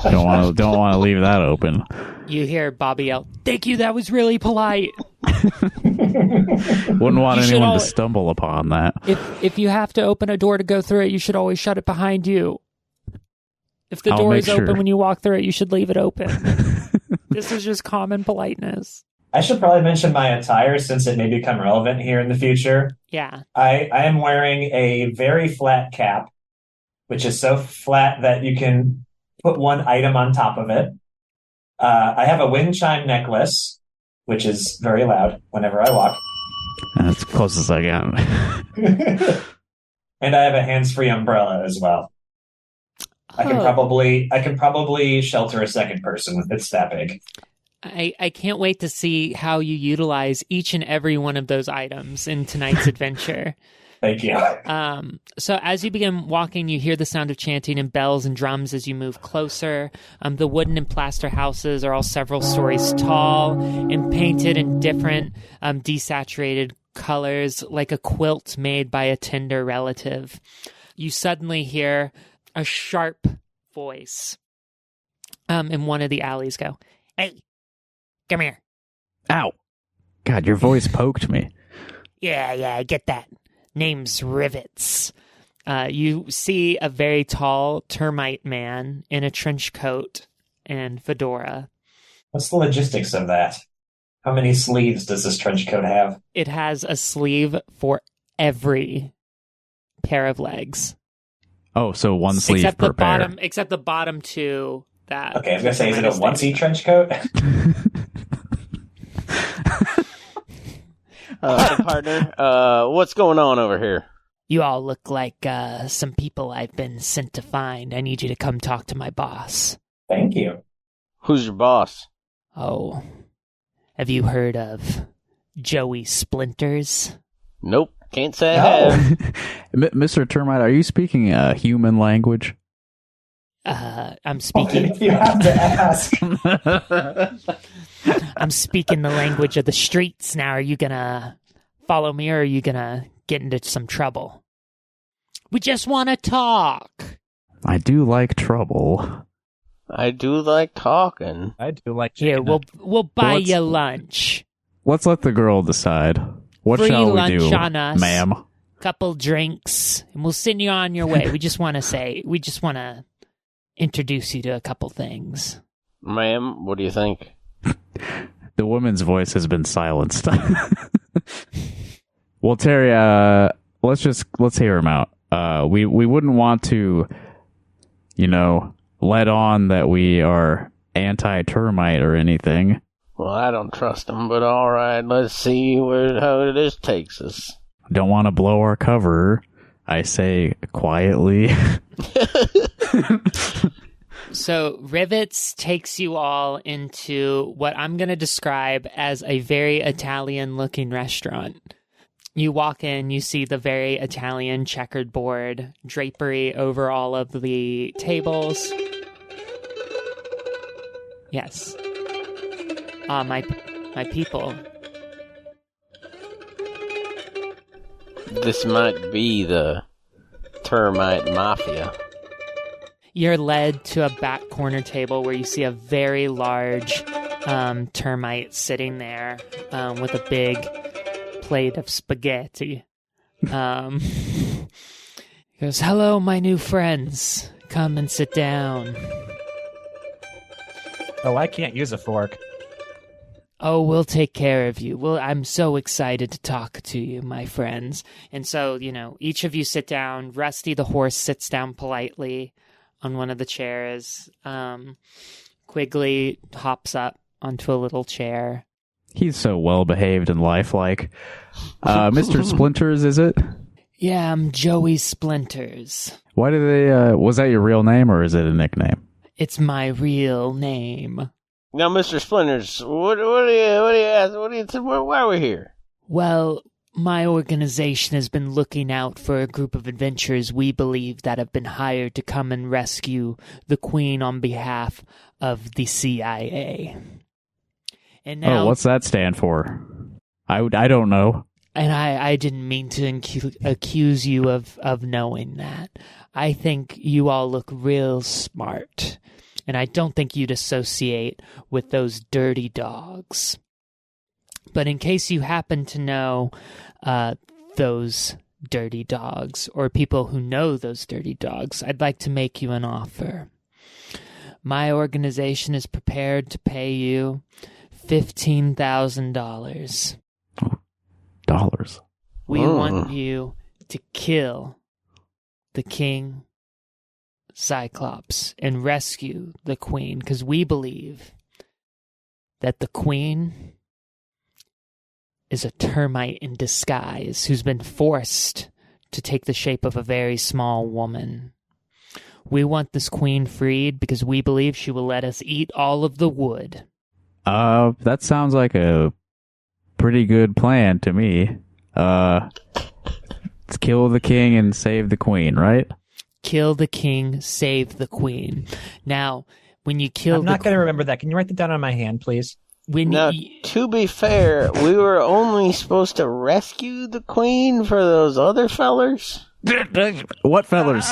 Don't want to leave that open. You hear Bobby yell, "Thank you, that was really polite." Wouldn't want You should anyone al- to stumble upon that. If you have to open a door to go through it, you should always shut it behind you. If the I'll door make is open sure. when you walk through it, you should leave it open. This is just common politeness. I should probably mention my attire since it may become relevant here in the future. Yeah. I am wearing a very flat cap, which is so flat that you can put one item on top of it. I have a wind chime necklace, which is very loud whenever I walk. That's as close as I got. And I have a hands-free umbrella as well. I can probably shelter a second person with it's that big. I can't wait to see how you utilize each and every one of those items in tonight's adventure. Thank you. So as you begin walking, you hear the sound of chanting and bells and drums as you move closer. The wooden and plaster houses are all several stories tall and painted in different desaturated colors, like a quilt made by a tender relative. You suddenly hear a sharp voice in one of the alleys go, "Hey, come here." Ow. God, your voice poked me. Yeah, I get that. Name's Rivets. You see a very tall termite man in a trench coat and fedora. What's the logistics of that? How many sleeves does this trench coat have? It has a sleeve for every pair of legs. Oh, so one sleeve except per the pair. bottom, except the bottom two. That Okay, I was gonna say, is it a onesie trench coat? Partner, what's going on over here? You all look like some people I've been sent to find. I need you to come talk to my boss. Thank you. Who's your boss? Oh, have you heard of Joey Splinters? Nope, can't say I No. have. Mr. Termite, are you speaking human language? I'm speaking. You have to ask. I'm speaking the language of the streets now. Are you gonna follow me, or are you gonna get into some trouble? We just want to talk. I do like trouble. I do like talking. I do like Here, chicken. we'll buy What's- you lunch. Let's let the girl decide. What Free shall we lunch do, on us. ma'am? Couple drinks, and we'll send you on your way. We just want to introduce you to a couple things. Ma'am, what do you think? The woman's voice has been silenced. Well, Terry, let's hear him out. We wouldn't want to, let on that we are anti-termite or anything. Well, I don't trust him, but all right, let's see how this takes us. Don't want to blow our cover. I say quietly. So Rivets takes you all into what I'm going to describe as a very Italian-looking restaurant. You walk in, you see the very Italian checkered board, drapery over all of the tables. Yes. My people. This might be the termite mafia. You're led to a back corner table where you see a very large termite sitting there with a big plate of spaghetti. He goes, "Hello, my new friends. Come and sit down." Oh, I can't use a fork. "Oh, we'll take care of you. I'm so excited to talk to you, my friends." And so, each of you sit down. Rusty the horse sits down politely on one of the chairs. Quigley hops up onto a little chair. He's so well behaved and lifelike. Mr. Splinters, is it? "Yeah, I'm Joey Splinters. Why do they? Was that your real name or is it a nickname? It's my real name." Now, Mr. Splinters, what do you ask? Why are we here? "Well, my organization has been looking out for a group of adventurers we believe that have been hired to come and rescue the Queen on behalf of the CIA. And now, What's that stand for? I don't know. And I didn't mean to accuse you of knowing that. I think you all look real smart, and I don't think you'd associate with those dirty dogs. But in case you happen to know those dirty dogs, or people who know those dirty dogs, I'd like to make you an offer. My organization is prepared to pay you $15,000. Dollars. We want you to kill the King Cyclops and rescue the Queen, because we believe that the Queen is a termite in disguise who's been forced to take the shape of a very small woman. We want this Queen freed because we believe she will let us eat all of the wood." That sounds like a pretty good plan to me. Let's kill the king and save the queen, right? Kill the king, save the queen. Now, when you kill I'm not going to remember that. Can you write that down on my hand, please? Now, to be fair, we were only supposed to rescue the queen for those other fellers? What fellers?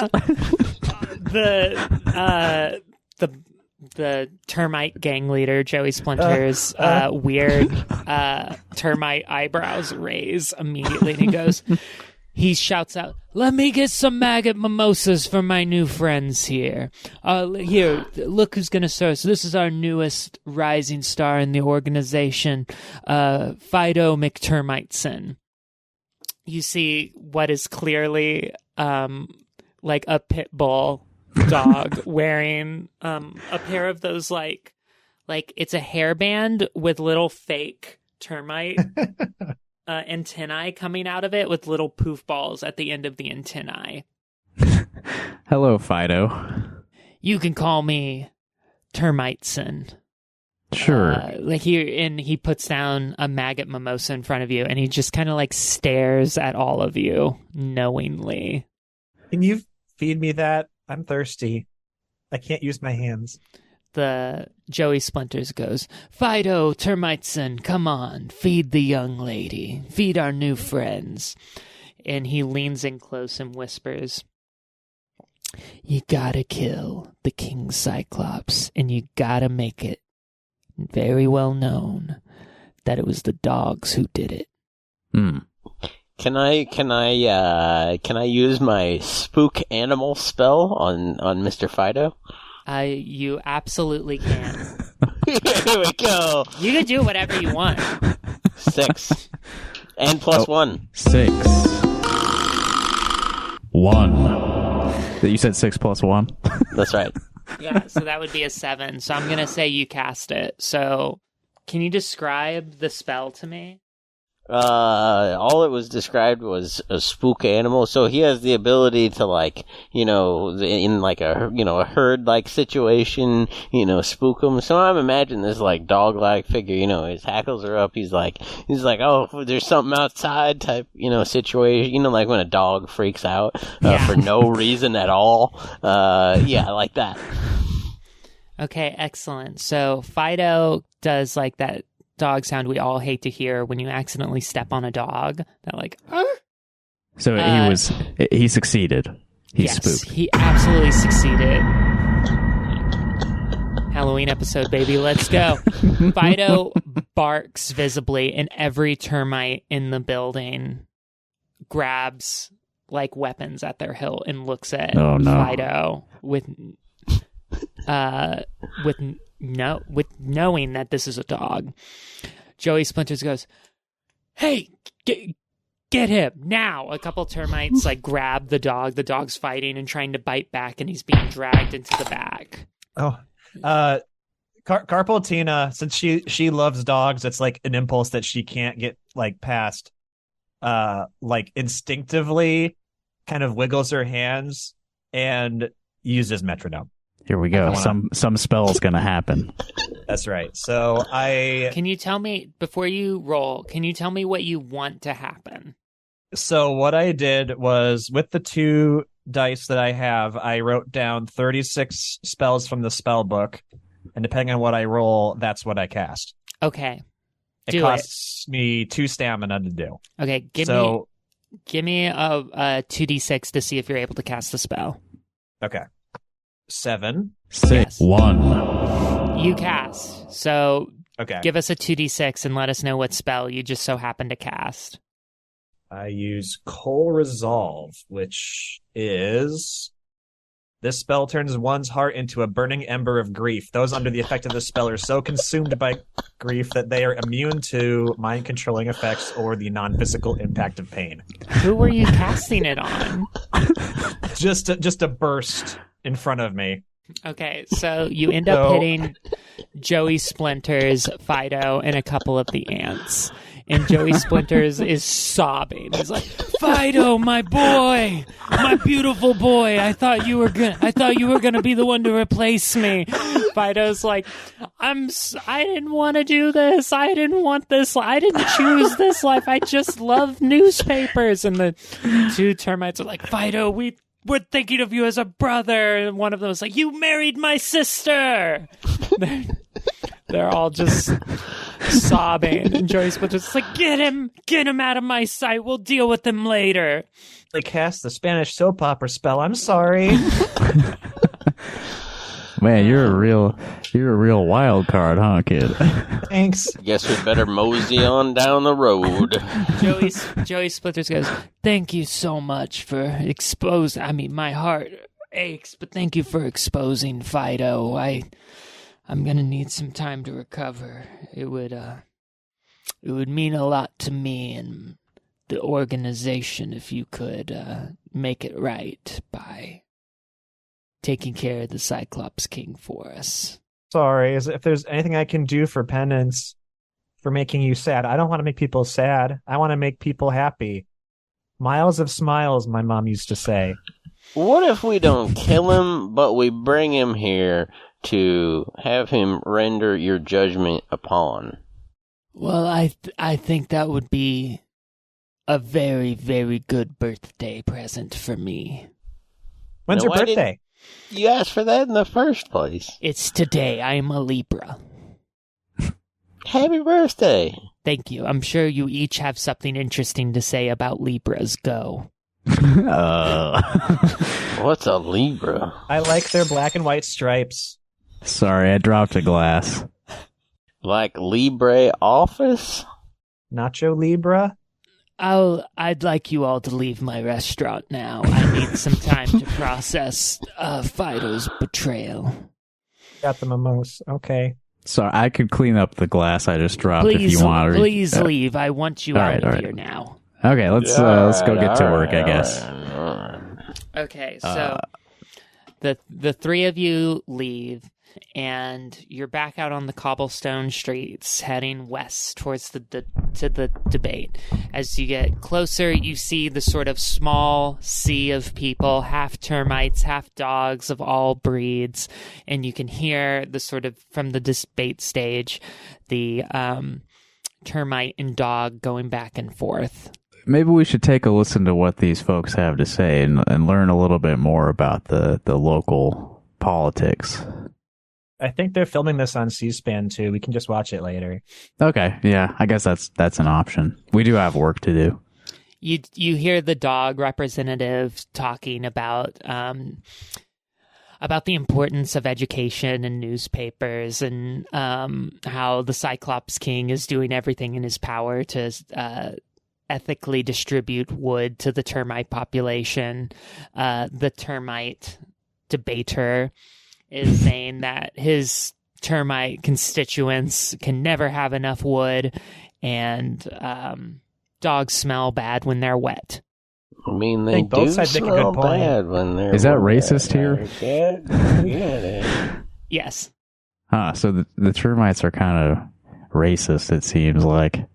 the termite gang leader, Joey Splinters, weird termite eyebrows raise immediately, and he goes, he shouts out, "Let me get some maggot mimosas for my new friends here. Here, look who's going to serve. So this is our newest rising star in the organization, Fido McTermiteson." You see what is clearly like a pit bull dog wearing a pair of those like it's a hairband with little fake termite antennae coming out of it with little poof balls at the end of the antennae. Hello, Fido. You can call me Termiteson. Sure. He puts down a maggot mimosa in front of you, and he just kind of like stares at all of you knowingly. Can you feed me that? I'm thirsty. I can't use my hands. The Joey Splinters goes, "Fido Termiteson, come on, feed the young lady. Feed our new friends." And he leans in close and whispers, "You gotta kill the King Cyclops, and you gotta make it very well known that it was the dogs who did it." Can I use my spook animal spell on Mr. Fido? You absolutely can. Here we go. You can do whatever you want. 6 and plus 1. 6. 1. You said 6 plus 1? That's right. Yeah, so that would be a 7. So I'm going to say you cast it. So can you describe the spell to me? All it was described was a spook animal. So he has the ability to, like, in like a herd-like situation, spook them. So I'm imagining this like dog-like figure. His hackles are up. He's like, oh, there's something outside type, situation. Like when a dog freaks out for no reason at all. Yeah, like that. Okay, excellent. So Fido does like that dog sound we all hate to hear when you accidentally step on a dog. That like, arr! So he succeeded. He spooked. He absolutely succeeded. Halloween episode, baby. Let's go. Fido barks visibly, and every termite in the building grabs like weapons at their hilt and looks at Fido with knowing that this is a dog. Joey Splinters goes, "Hey, get him now!" A couple termites like grab the dog. The dog's fighting and trying to bite back, and he's being dragged into the back. Oh, Carpaltina, since she loves dogs, it's like an impulse that she can't get like past. Like instinctively, kind of wiggles her hands and uses metronome. Here we go. Some spell's gonna happen. That's right. So Can you tell me, before you roll, can you tell me what you want to happen? So what I did was, with the 2 dice that I have, I wrote down 36 spells from the spell book, and depending on what I roll, that's what I cast. Okay. It costs me 2 stamina to do. Okay, give me a 2d6 to see if you're able to cast the spell. Okay. 7. 6. Yes. 1. You cast. So Okay. give us a 2d6 and let us know what spell you just so happen to cast. I use Coal Resolve, which is... This spell turns one's heart into a burning ember of grief. Those under the effect of this spell are so consumed by grief that they are immune to mind-controlling effects or the non-physical impact of pain. Who were you casting it on? Just a burst in front of me. Okay, so you end up hitting Joey Splinters, Fido, and a couple of the ants. And Joey Splinters is sobbing. He's like, "Fido, my boy, my beautiful boy. I thought you were gonna be the one to replace me." Fido's like, I didn't want to do this. I didn't want this. I didn't choose this life. I just love newspapers. And the 2 termites are like, "Fido, we're thinking of you as a brother." And one of them was like, "You married my sister." They're all just sobbing. And Joyce was just like, get him out of my sight. We'll deal with him later. They cast the Spanish soap opera spell. I'm sorry. Man, you're a real wild card, huh, kid? Thanks. Guess we better mosey on down the road. Joey Splitters goes, thank you so much for exposing. I mean, my heart aches, but thank you for exposing Fido. I'm gonna need some time to recover. It would mean a lot to me and the organization if you could make it right by taking care of the Cyclops King for us. Sorry, if there's anything I can do for penance for making you sad. I don't want to make people sad. I want to make people happy. Miles of smiles, my mom used to say. What if we don't kill him, but we bring him here to have him render your judgment upon? Well, I think that would be a very, very good birthday present for me. When's your birthday? You asked for that in the first place. It's today. I am a Libra. Happy birthday. Thank you. I'm sure you each have something interesting to say about Libras. Go. What's a Libra? I like their black and white stripes. Sorry, I dropped a glass. Like Libre Office? Nacho Libra? I'd like you all to leave my restaurant now. I need some time to process Fido's betrayal. Got the mimosas. Okay. Sorry, I could clean up the glass I just dropped if you want. Please leave. I want you out of here now. Okay, let's go get to work, I guess. Okay, so the three of you leave, and you're back out on the cobblestone streets, heading west towards the debate. As you get closer, you see the sort of small sea of people, half termites, half dogs of all breeds, and you can hear the sort of, from the debate stage, the termite and dog going back and forth. Maybe we should take a listen to what these folks have to say and learn a little bit more about the local politics. I think they're filming this on C-SPAN too. We can just watch it later. Okay, yeah, I guess that's an option. We do have work to do. You hear the dog representative talking about the importance of education and newspapers, and how the Cyclops King is doing everything in his power to ethically distribute wood to the termite population. The termite debater is saying that his termite constituents can never have enough wood, and dogs smell bad when they're wet. I mean, they think both do sides make a smell good point. bad when they're Is that wet. racist here? Yeah. Yes. Huh, so the termites are kind of racist, it seems like.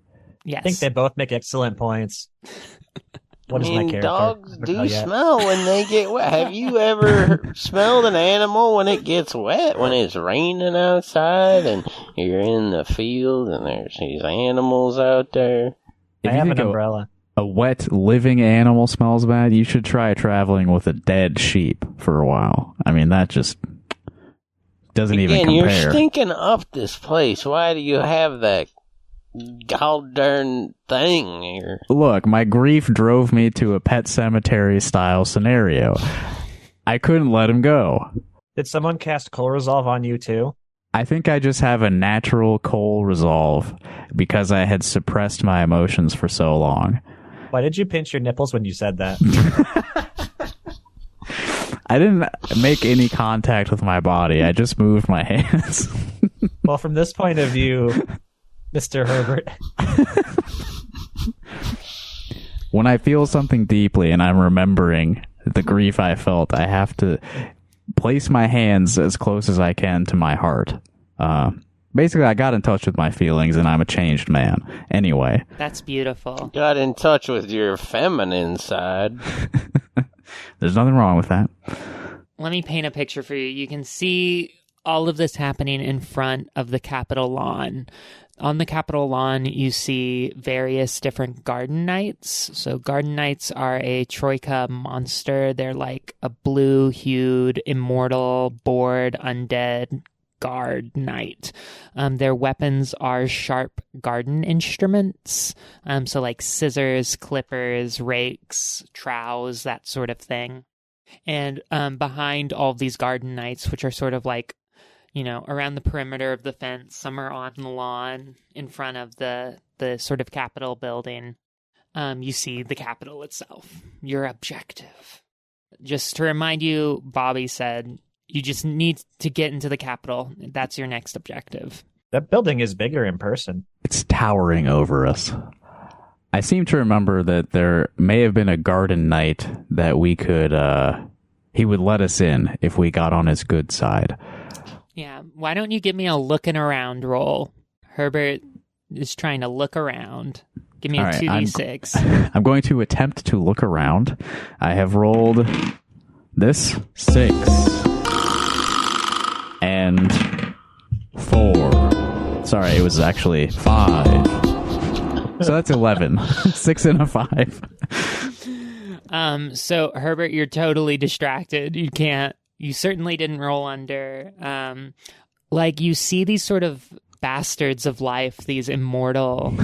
Yes. I think they both make excellent points. What is my character? Dogs do Oh, yeah. smell when they get wet. Have you ever smelled an animal when it gets wet? When it's raining outside and you're in the field and there's these animals out there? I have an umbrella. A wet living animal smells bad, you should try traveling with a dead sheep for a while. I mean, that just doesn't even compare. You're stinking up this place. Why do you have that god darn thing here? Look, my grief drove me to a Pet Cemetery style scenario. I couldn't let him go. Did someone cast Coal Resolve on you too? I think I just have a natural coal resolve because I had suppressed my emotions for so long. Why did you pinch your nipples when you said that? I didn't make any contact with my body. I just moved my hands. Well, from this point of view, Mr. Herbert. When I feel something deeply and I'm remembering the grief I felt, I have to place my hands as close as I can to my heart. Basically, I got in touch with my feelings and I'm a changed man. Anyway. That's beautiful. Got in touch with your feminine side. There's nothing wrong with that. Let me paint a picture for you. You can see all of this happening in front of the Capitol lawn. On the Capitol lawn, you see various different garden knights. So garden knights are a troika monster. They're like a blue-hued, immortal, bored, undead guard knight. Their weapons are sharp garden instruments. So like scissors, clippers, rakes, trowels, that sort of thing. And behind all these garden knights, which are sort of like, around the perimeter of the fence, some are on the lawn in front of the sort of Capitol building, you see the Capitol itself, your objective. Just to remind you, Bobby said, you just need to get into the Capitol. That's your next objective. That building is bigger in person. It's towering over us. I seem to remember that there may have been a garden knight that we could, he would let us in if we got on his good side. Yeah, why don't you give me a looking around roll? Herbert is trying to look around. Give me a 2d6. I'm going to attempt to look around. I have rolled this 6 and 4. Sorry, it was actually 5. So that's 11. 6 and a 5. So Herbert, you're totally distracted. You certainly didn't roll under. You see these sort of bastards of life, these immortal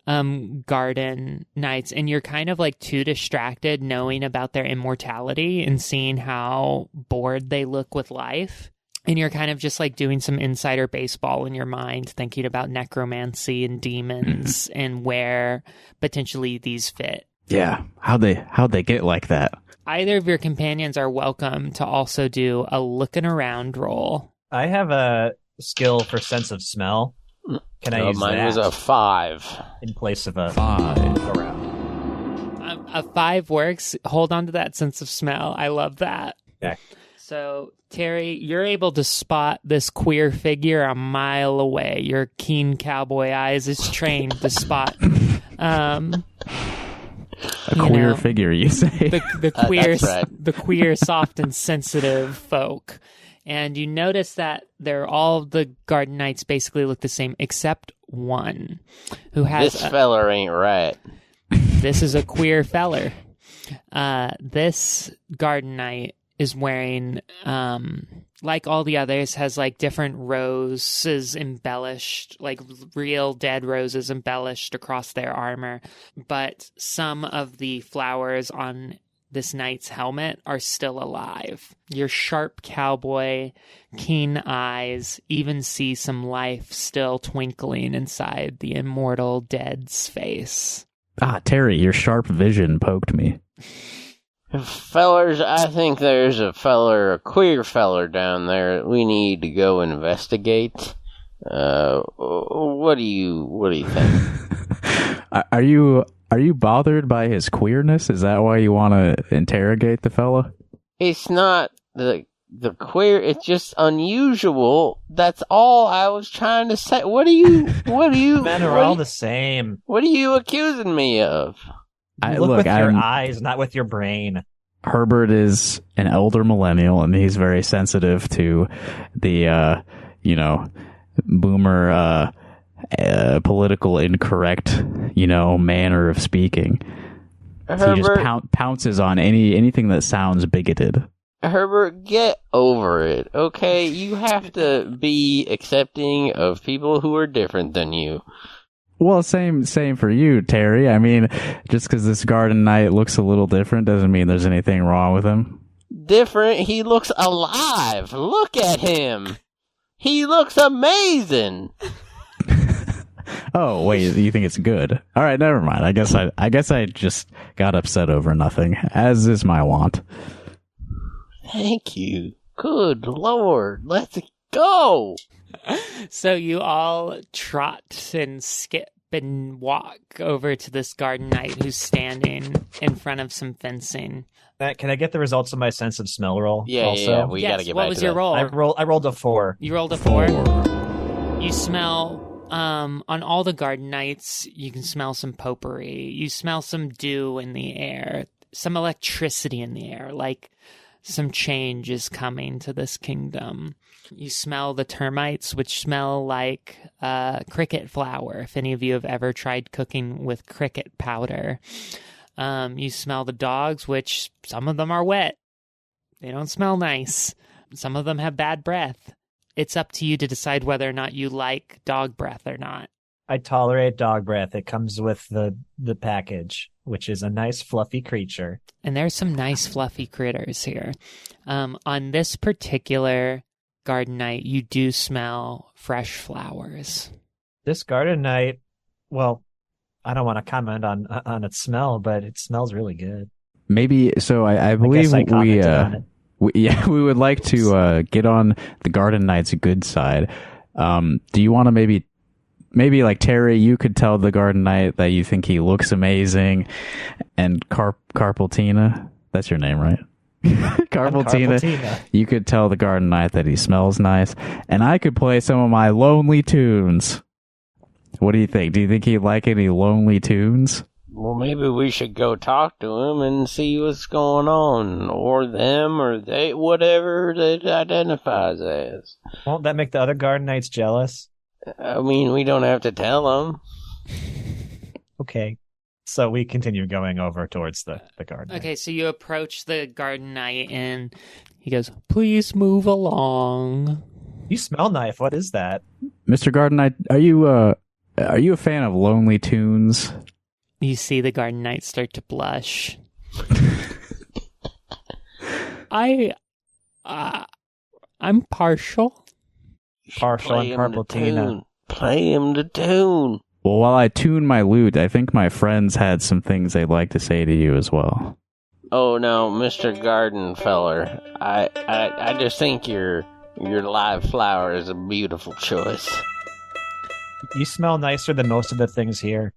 garden knights, and you're kind of like too distracted knowing about their immortality and seeing how bored they look with life. And you're kind of just like doing some insider baseball in your mind, thinking about necromancy and demons and where potentially these fit. Yeah, how'd they get like that? Either of your companions are welcome to also do a looking around roll. I have a skill for sense of smell. Can I use mine that? was a 5. In place of a 5. around. A 5 works. Hold on to that sense of smell. I love that. Okay. So, Terry, you're able to spot this queer figure a mile away. Your keen cowboy eyes is trained to spot A queer figure, you say? the queer, that's right. the queer, soft and sensitive folk. And you notice that all the garden knights basically look the same, except one who has This feller ain't right. This is a queer feller. This garden knight is wearing, like all the others, has like different roses embellished, like real dead roses embellished across their armor. But some of the flowers on this knight's helmet are still alive. Your sharp cowboy, keen eyes even see some life still twinkling inside the immortal dead's face. Ah, Terry, your sharp vision poked me. Fellers, I think there's a queer feller down there that we need to go investigate. What do you think? Are you bothered by his queerness? Is that why you want to interrogate the fella? It's not the queer, it's just unusual. That's all I was trying to say. What are you Men are all the same. What are you accusing me of? Look with your eyes, not with your brain. Herbert is an elder millennial, and he's very sensitive to the, boomer, political incorrect, manner of speaking. Herbert, so he just pounces on anything that sounds bigoted. Herbert, get over it, okay? You have to be accepting of people who are different than you. Well, same for you, Terry. I mean, just because this garden knight looks a little different doesn't mean there's anything wrong with him. Different? He looks alive. Look at him. He looks amazing. Oh, wait, you think it's good? All right, never mind. I guess I just got upset over nothing, as is my wont. Thank you. Good Lord. Let's go. So you all trot and skip and walk over to this garden knight who's standing in front of some fencing. Can I get the results of my sense of smell roll? Yeah, also? yeah. We gotta get what back was to your that. roll? I rolled a 4. You rolled a 4? You smell, on all the garden knights, you can smell some potpourri. You smell some dew in the air, some electricity in the air, like some change is coming to this kingdom. You smell the termites, which smell like cricket flour, if any of you have ever tried cooking with cricket powder. You smell the dogs, which some of them are wet. They don't smell nice. Some of them have bad breath. It's up to you to decide whether or not you like dog breath or not. I tolerate dog breath. It comes with the package, which is a nice fluffy creature. And there's some nice fluffy critters here. On this particular garden night, you do smell fresh flowers. This garden night, well, I don't want to comment on its smell, but it smells really good. Maybe, so I believe I commented on it. we would like to get on the garden night's good side. Do you want to maybe like Terry, you could tell the garden knight that you think he looks amazing, and Carpaltina, that's your name, right? Carpaltina, you could tell the garden knight that he smells nice, and I could play some of my lonely tunes. What do you think? Do you think he'd like any lonely tunes? Well, maybe we should go talk to him and see what's going on, or them, or they, whatever it identifies as. Won't that make the other garden knights jealous? I mean, we don't have to tell them. Okay. So we continue going over towards the garden. Okay, so you approach the garden knight, and he goes, "Please move along." You smell knife. What is that? Mr. Garden Knight, are you a fan of lonely tunes? You see the garden knight start to blush. I'm partial. Partial and Carpaltina. Play him the tune. Well, while I tune my lute, I think my friends had some things they'd like to say to you as well. Oh no, Mr. Garden Feller. I just think your live flower is a beautiful choice. You smell nicer than most of the things here.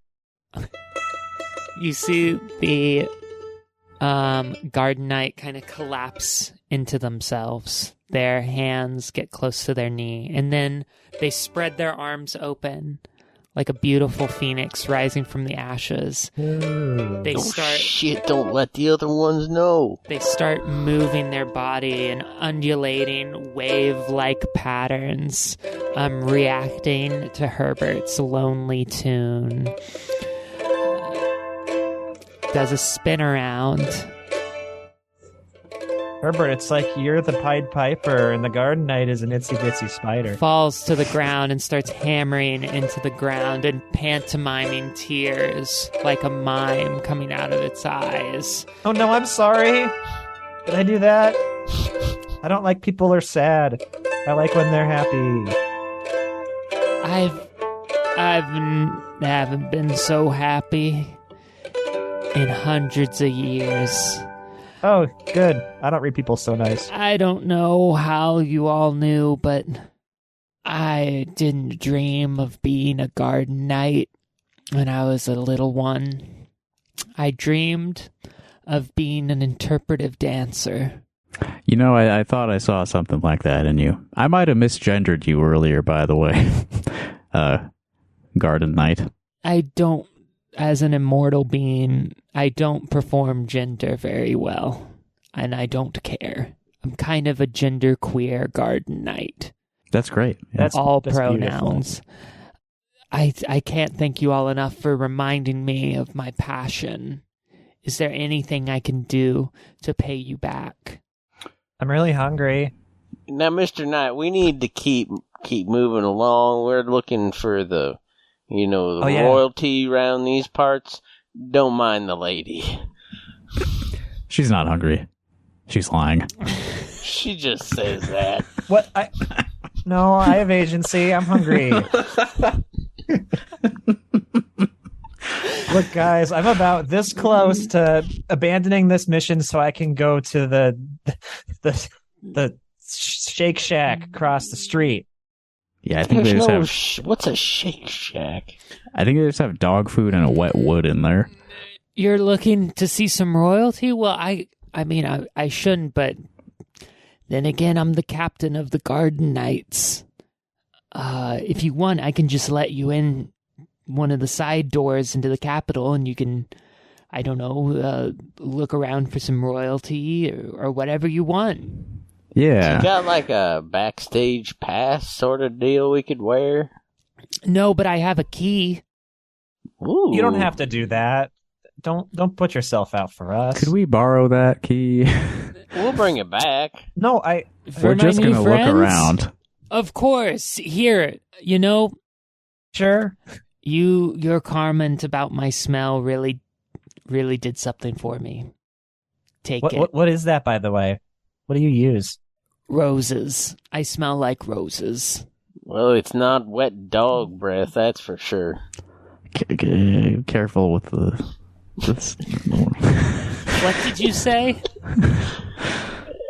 You see the garden knight kind of collapse into themselves. Their hands get close to their knee, and then they spread their arms open like a beautiful phoenix rising from the ashes. They start... Shit, don't let the other ones know. They start moving their body in undulating wave-like patterns, reacting to Herbert's lonely tune. Does a spin around. Herbert, it's like you're the Pied Piper and the garden knight is an itsy-bitsy spider. Falls to the ground and starts hammering into the ground and pantomiming tears like a mime coming out of its eyes. Oh no, I'm sorry. Did I do that? I don't like people are sad. I like when they're happy. Haven't been so happy in hundreds of years. Oh, good. I don't read people so nice. I don't know how you all knew, but I didn't dream of being a garden knight when I was a little one. I dreamed of being an interpretive dancer. You know, I thought I saw something like that in you. I might have misgendered you earlier, by the way. Garden knight. I don't, as an immortal being, I don't perform gender very well, and I don't care. I'm kind of a genderqueer garden knight. That's great. Yeah. That's all that's pronouns. I can't thank you all enough for reminding me of my passion. Is there anything I can do to pay you back? I'm really hungry. Now, Mr. Knight, we need to keep moving along. We're looking for the royalty around these parts. Don't mind the lady. She's not hungry. She's lying. She just says that. What? No, I have agency. I'm hungry. Look, guys, I'm about this close to abandoning this mission so I can go to the Shake Shack across the street. Yeah, I think they just have... What's a Shake Shack? I think they just have dog food and a wet wood in there. You're looking to see some royalty? Well, I mean, I shouldn't, but then again, I'm the captain of the Garden Knights. If you want, I can just let you in one of the side doors into the capital, and you can, I don't know, look around for some royalty or whatever you want. Yeah. You got like a backstage pass sort of deal we could wear? No, but I have a key. Ooh. You don't have to do that. Don't put yourself out for us. Could we borrow that key? We'll bring it back. No, We're just going to look around. Of course. Here, Sure. Your comment about my smell really did something for me. Take it. What is that, by the way? What do you use? Roses. I smell like roses. Well, it's not wet dog breath, that's for sure. Careful with the... What did you say?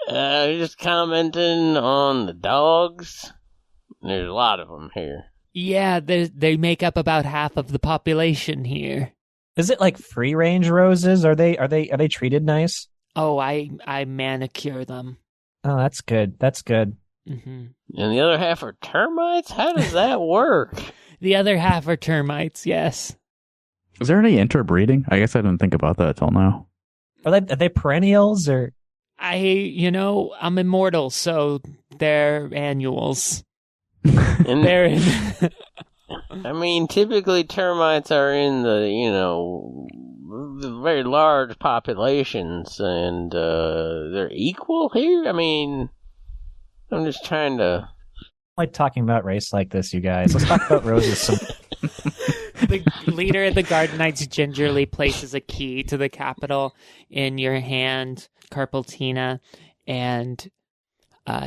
Just commenting on the dogs. There's a lot of them here. Yeah, they make up about half of the population here. Is it like free range roses? Are they treated nice? Oh, I manicure them. Oh, that's good. That's good. Mm-hmm. And the other half are termites? How does that work? The other half are termites, yes. Is there any interbreeding? I guess I didn't think about that till now. Are they perennials or? I'm immortal, so they're annuals. And They're I mean, typically termites are in the very large populations, and they're equal here? I mean, I'm just trying to... I like talking about race like this, you guys. Let's talk about roses. The leader of the Garden Knights gingerly places a key to the capital in your hand, Carpaltina, and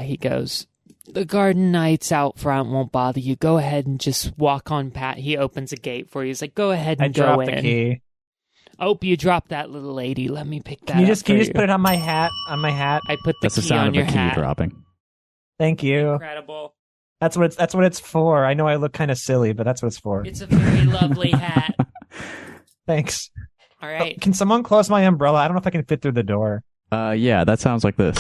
he goes, "The Garden Knights out front won't bother you. Go ahead and just walk on pat." He opens a gate for you. He's like, "Go ahead and go in." I dropped the key. Oh, you dropped that little lady. Let me pick that Can you up just for put it on my hat? On my hat. I put the That's the key sound on of your a key hat. dropping. Thank you. Incredible. That's what it's for. I know I look kind of silly, but that's what it's for. It's a very lovely hat. Thanks. All right. Can someone close my umbrella? I don't know if I can fit through the door. Yeah, that sounds like this.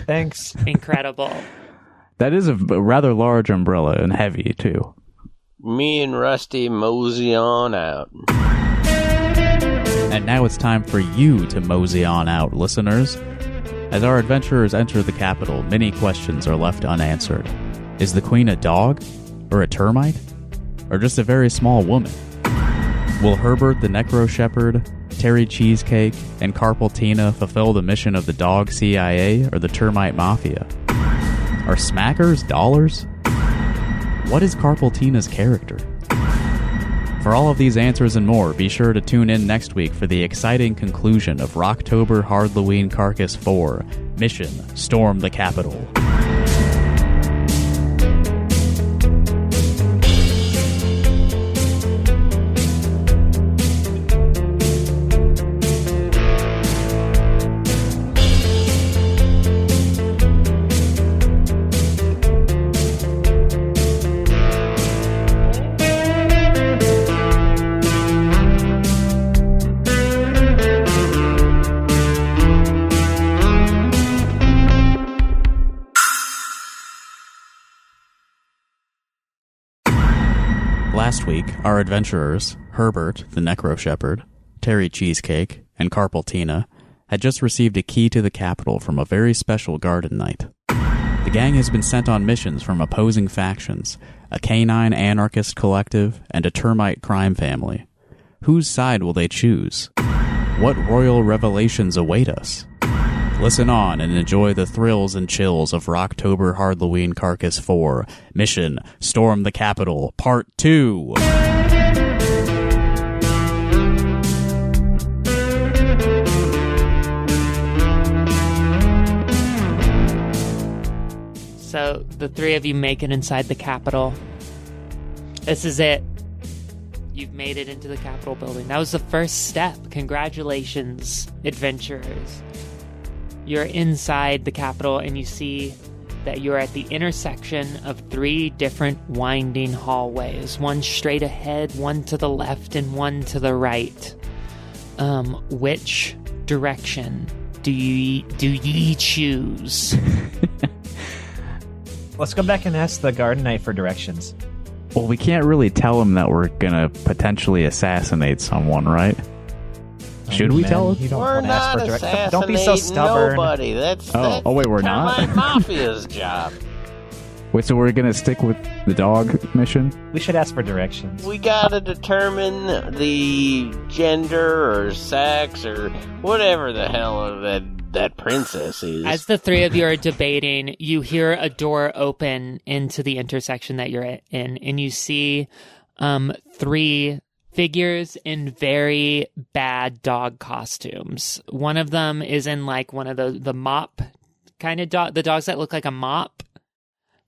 Thanks. Incredible. That is a rather large umbrella and heavy, too. Me and Rusty mosey on out. And now it's time for you to mosey on out, listeners. As our adventurers enter the capital, many questions are left unanswered. Is the queen a dog? Or a termite? Or just a very small woman? Will Herbert the Necro-Shepherd, Terry Cheesecake, and Carpaltina fulfill the mission of the dog CIA or the termite mafia? Are smackers dollars? What is Carpaltina's character? For all of these answers and more, be sure to tune in next week for the exciting conclusion of Rocktober Hardloween Carcass 4, Mission: Storm the Capitol. Last week, our adventurers, Herbert the Necro-Shepherd, Terry Cheesecake, and Carpaltina, had just received a key to the capital from a very special garden knight. The gang has been sent on missions from opposing factions, a canine anarchist collective, and a termite crime family. Whose side will they choose? What royal revelations await us? Listen on and enjoy the thrills and chills of Rocktober Hardloween Carcass 4, Mission: Storm the Capitol, Part 2. So the three of you make it inside the Capitol. This is it. You've made it into the Capitol building. That was the first step. Congratulations, adventurers. You're inside the Capitol and you see that you're at the intersection of three different winding hallways. One straight ahead, one to the left, and one to the right. Which direction do ye choose? Let's go back and ask the Garden Knight for directions. Well, we can't really tell him that we're gonna potentially assassinate someone, right? Should we tell him? You don't We're want to ask not for directions. assassinating Don't be so stubborn. nobody. That's wait, we're not? termite mafia's job. Wait, so we're gonna stick with the dog mission? We should ask for directions. We gotta determine the gender or sex or whatever the hell of that princess is. As the three of you are debating, you hear a door open into the intersection that you're in, and you see 3 figures in very bad dog costumes. One of them is in like one of the mop kind of dog, the dogs that look like a mop.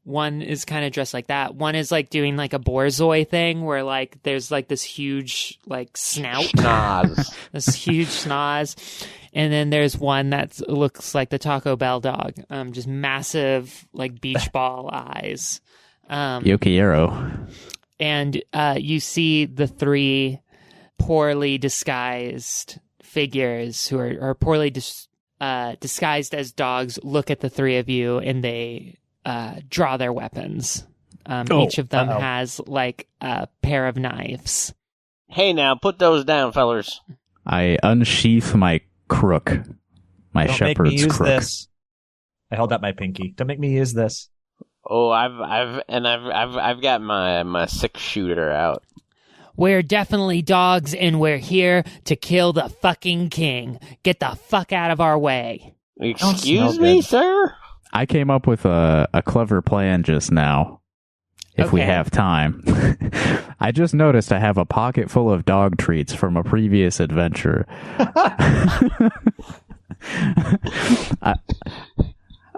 One is kind of dressed like that. One is like doing like a Borzoi thing where like there's like this huge like snout. Schnoz. This huge schnoz. And then there's one that looks like the Taco Bell dog. Just massive like beach ball eyes. Yokiero. And you see the 3 poorly disguised figures who are poorly disguised as dogs look at the 3 of you, and they draw their weapons. Each of them has like a pair of knives. Hey, now, put those down, fellers. I unsheath my crook. My Don't shepherd's make me use crook. this. I held up my pinky. Don't make me use this. Oh, I've got my 6-shooter out. We're definitely dogs, and we're here to kill the fucking king. Get the fuck out of our way. Excuse me, sir? I came up with a clever plan just now. If we have time. I just noticed I have a pocket full of dog treats from a previous adventure.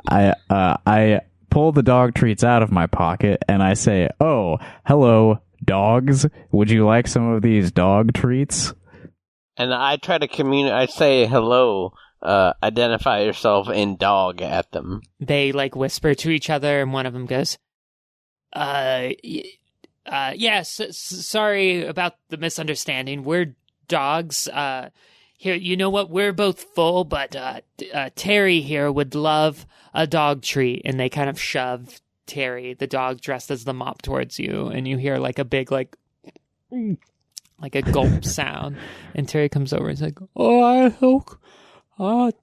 I pull the dog treats out of my pocket and I say, "Oh, hello, dogs. Would you like some of these dog treats?" And I try to communicate. I say hello. Identify yourself and dog at them. They like whisper to each other, and one of them goes, yes, sorry about the misunderstanding. We're dogs. Here, you know what? We're both full, but Terry here would love a dog treat. And they kind of shove Terry, the dog dressed as the mop, towards you, and you hear like a big like a gulp sound. And Terry comes over and is like,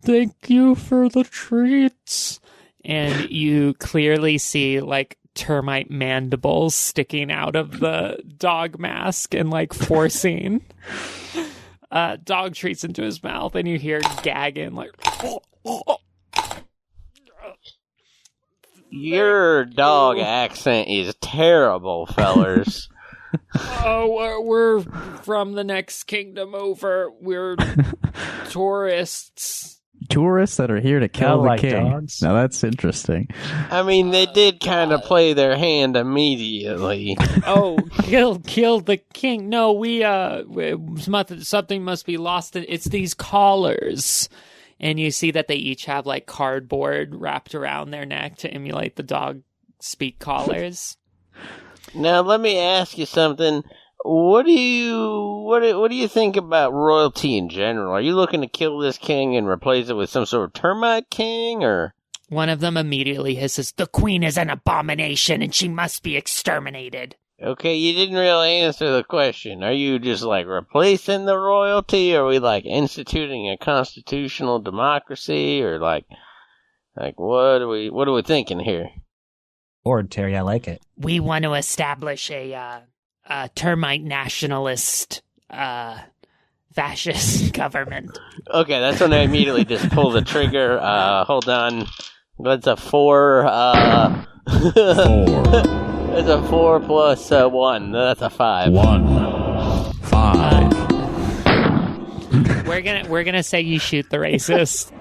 thank you for the treats. And you clearly see like termite mandibles sticking out of the dog mask and like forcing dog treats into his mouth, and you hear gagging like Your dog accent is terrible, fellers. Oh, we're from the next kingdom over. We're tourists. Tourists that are here to kill the like king. dogs. Now that's interesting. I mean, they did kind of play their hand immediately. Oh, kill the king. No, something must be lost. It's these collars. And you see that they each have like cardboard wrapped around their neck to emulate the dog speak collars. Now, let me ask you something. What do you think about royalty in general? Are you looking to kill this king and replace it with some sort of termite king, or? One of them immediately hisses, "The queen is an abomination and she must be exterminated." Okay, you didn't really answer the question. Are you just like replacing the royalty? Or are we like instituting a constitutional democracy, or like what are we thinking here? Or Terry, I like it. We want to establish a termite nationalist fascist government. Okay, that's when I immediately just pull the trigger. Hold on. That's a 4. 4. It's a 4 plus 1. That's a 5. 1. 5. We're gonna say you shoot the racist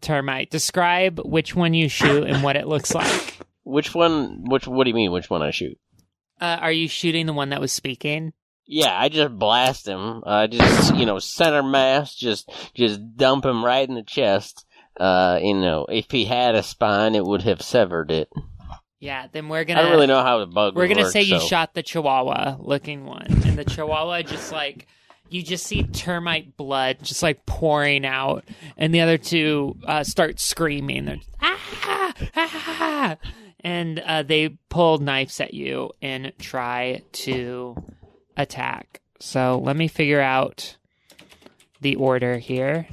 termite. Describe which one you shoot and what it looks like. Which one? What do you mean? Which one I shoot? Are you shooting the one that was speaking? Yeah, I just blast him. Center mass, just dump him right in the chest. If he had a spine, it would have severed it. Yeah, then we're gonna. I don't really know how the bug. We're gonna works, say you shot the Chihuahua looking one, and the Chihuahua just like you just see termite blood just like pouring out, and the other two start screaming. They're ah. And they pull knives at you and try to attack. So let me figure out the order here.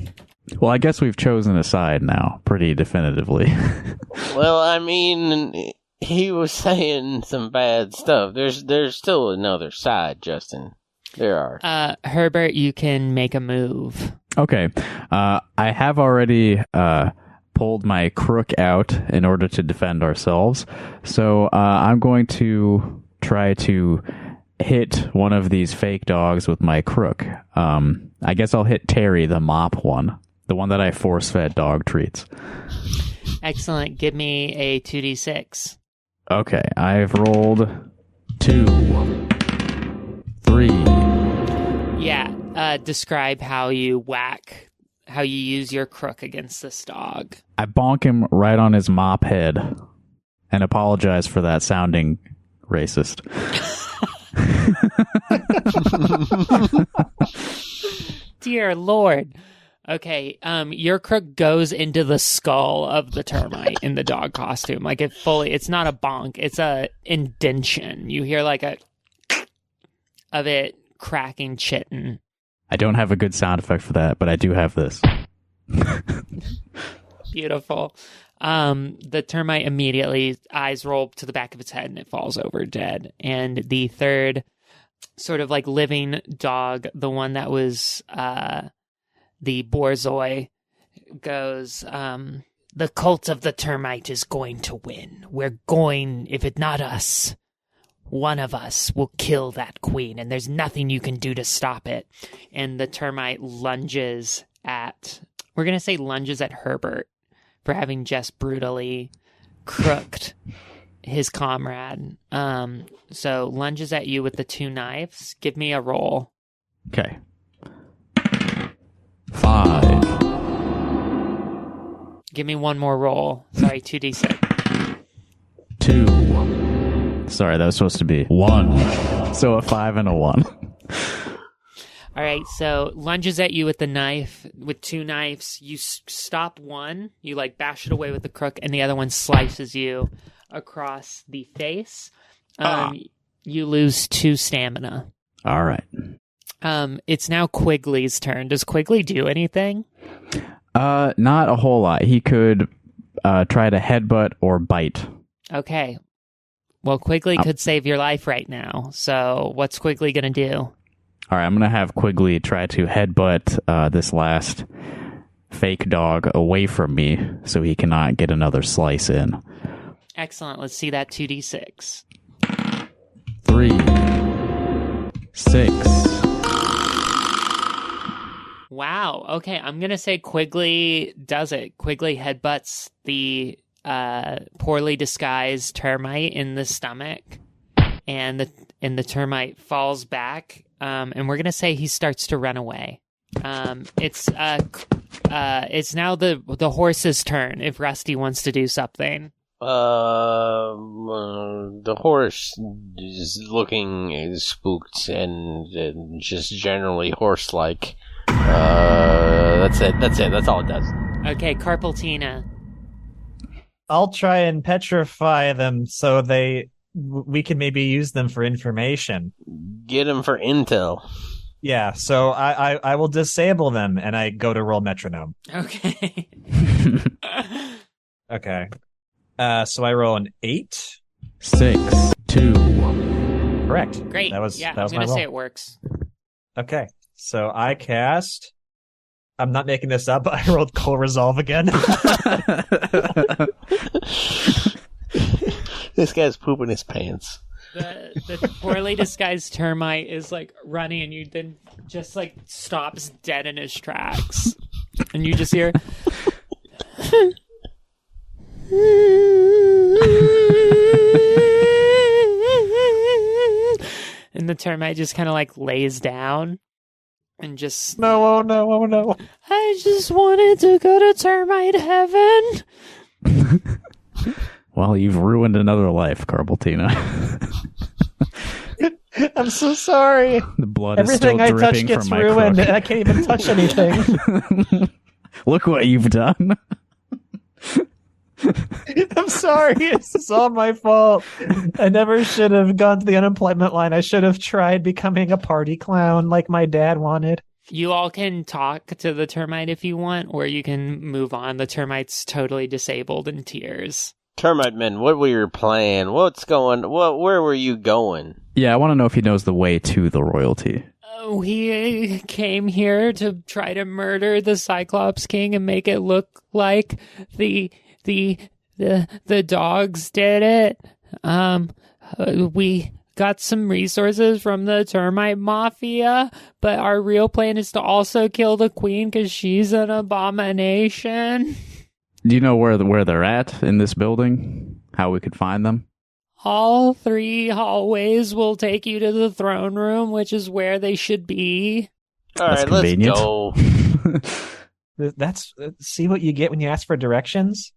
Well, I guess we've chosen a side now, pretty definitively. Well, I mean, he was saying some bad stuff. There's still another side, Justin. There are. Herbert, you can make a move. Okay. I have already pulled my crook out in order to defend ourselves. So I'm going to try to hit one of these fake dogs with my crook. I guess I'll hit Terry, the mop one. The one that I force-fed dog treats. Excellent. Give me a 2d6. Okay, I've rolled 2, 3. Yeah, describe how you use your crook against this dog. I bonk him right on his mop head and apologize for that sounding racist. Dear Lord. Okay, your crook goes into the skull of the termite in the dog costume. Like it's not a bonk, it's a indention. You hear like a of it cracking chitin. I don't have a good sound effect for that, but I do have this. Beautiful. The termite immediately, eyes roll to the back of its head and it falls over dead. And the third sort of like living dog, the one that was the borzoi, goes, the cult of the termite is going to win. We're going, if it's not us, one of us will kill that queen, and there's nothing you can do to stop it. And the termite lunges at Herbert for having just brutally crooked his comrade. So lunges at you with the 2 knives. Give me a roll. Okay. 5. Give me one more roll. Sorry, 2d6. 2. Sorry, that was supposed to be 1. So a 5 and a 1. All right, so lunges at you with the knife, with 2 knives. You stop one, you like bash it away with the crook, and the other one slices you across the face. You lose 2 stamina. All right. It's now Quigley's turn. Does Quigley do anything? Not a whole lot. He could try to headbutt or bite. Okay. Well, Quigley could save your life right now. So what's Quigley going to do? All right, I'm going to have Quigley try to headbutt this last fake dog away from me so he cannot get another slice in. Excellent. Let's see that 2d6. 3. 6. Wow. Okay, I'm going to say Quigley does it. Quigley headbutts the poorly disguised termite in the stomach, and the termite falls back, and we're going to say he starts to run away. It's now the horse's turn if Rusty wants to do something. The horse is looking spooked and just generally horse-like. That's it. That's all it does. Okay, Carpaltina. I'll try and petrify them so we can maybe use them for information. Get them for intel. Yeah, so I will disable them, and I go to roll metronome. Okay. Okay. So I roll an 8. 6. 2. Correct. Great. That was I'm my going to roll. say it works. Okay. So I cast... I'm not making this up, but I rolled Cold Resolve again. This guy's pooping his pants. The poorly disguised termite is like running, and you then just like stops dead in his tracks, and you just hear. And the termite just kind of like lays down and just No, oh no, oh no. I just wanted to go to termite heaven. Well, you've ruined another life, Carpaltina. I'm so sorry. The blood Everything is still I touch dripping gets from my ruined, crook. and I can't even touch anything. Look what you've done. I'm sorry. It's all my fault. I never should have gone to the unemployment line. I should have tried becoming a party clown like my dad wanted. You all can talk to the termite if you want, or you can move on. The termite's totally disabled in tears. Termite men, what were your plan? Where were you going? Yeah, I want to know if he knows the way to the royalty. Oh, he came here to try to murder the Cyclops King and make it look like the dogs did it. We got some resources from the termite mafia, but our real plan is to also kill the queen because she's an abomination. Do you know where they're at in this building? How we could find them? All 3 hallways will take you to the throne room, which is where they should be. All right, convenient. let's go. That's see what you get when you ask for directions.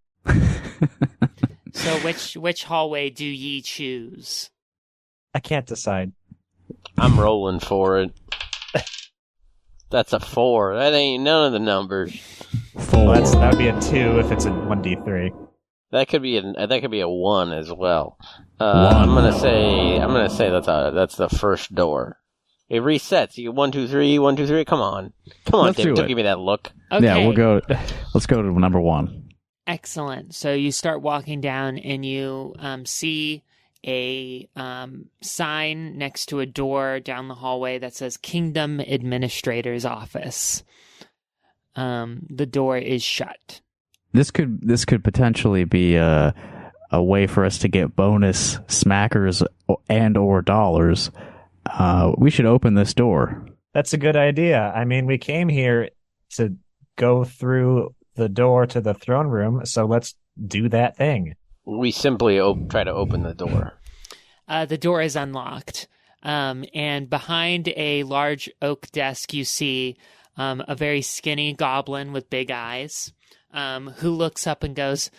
So which hallway do ye choose? I can't decide. I'm rolling for it. That's a 4. That ain't none of the numbers. 4. Well, that would be a 2 if it's a 1d3. That could be a 1 as well. 1. I'm gonna say that's the first door. It resets. You 1, 2, 3, 1, 2, 3. Come on, Let's David, do don't it. give me that look. Okay. Yeah, let's go to number 1. Excellent. So you start walking down and you see a sign next to a door down the hallway that says Kingdom Administrator's Office. The door is shut. This could potentially be a way for us to get bonus smackers and or dollars. We should open this door. That's a good idea. I mean, we came here to go through the door to the throne room, so let's do that thing. We simply try to open the door. The door is unlocked. And behind a large oak desk, you see a very skinny goblin with big eyes. Who looks up and goes,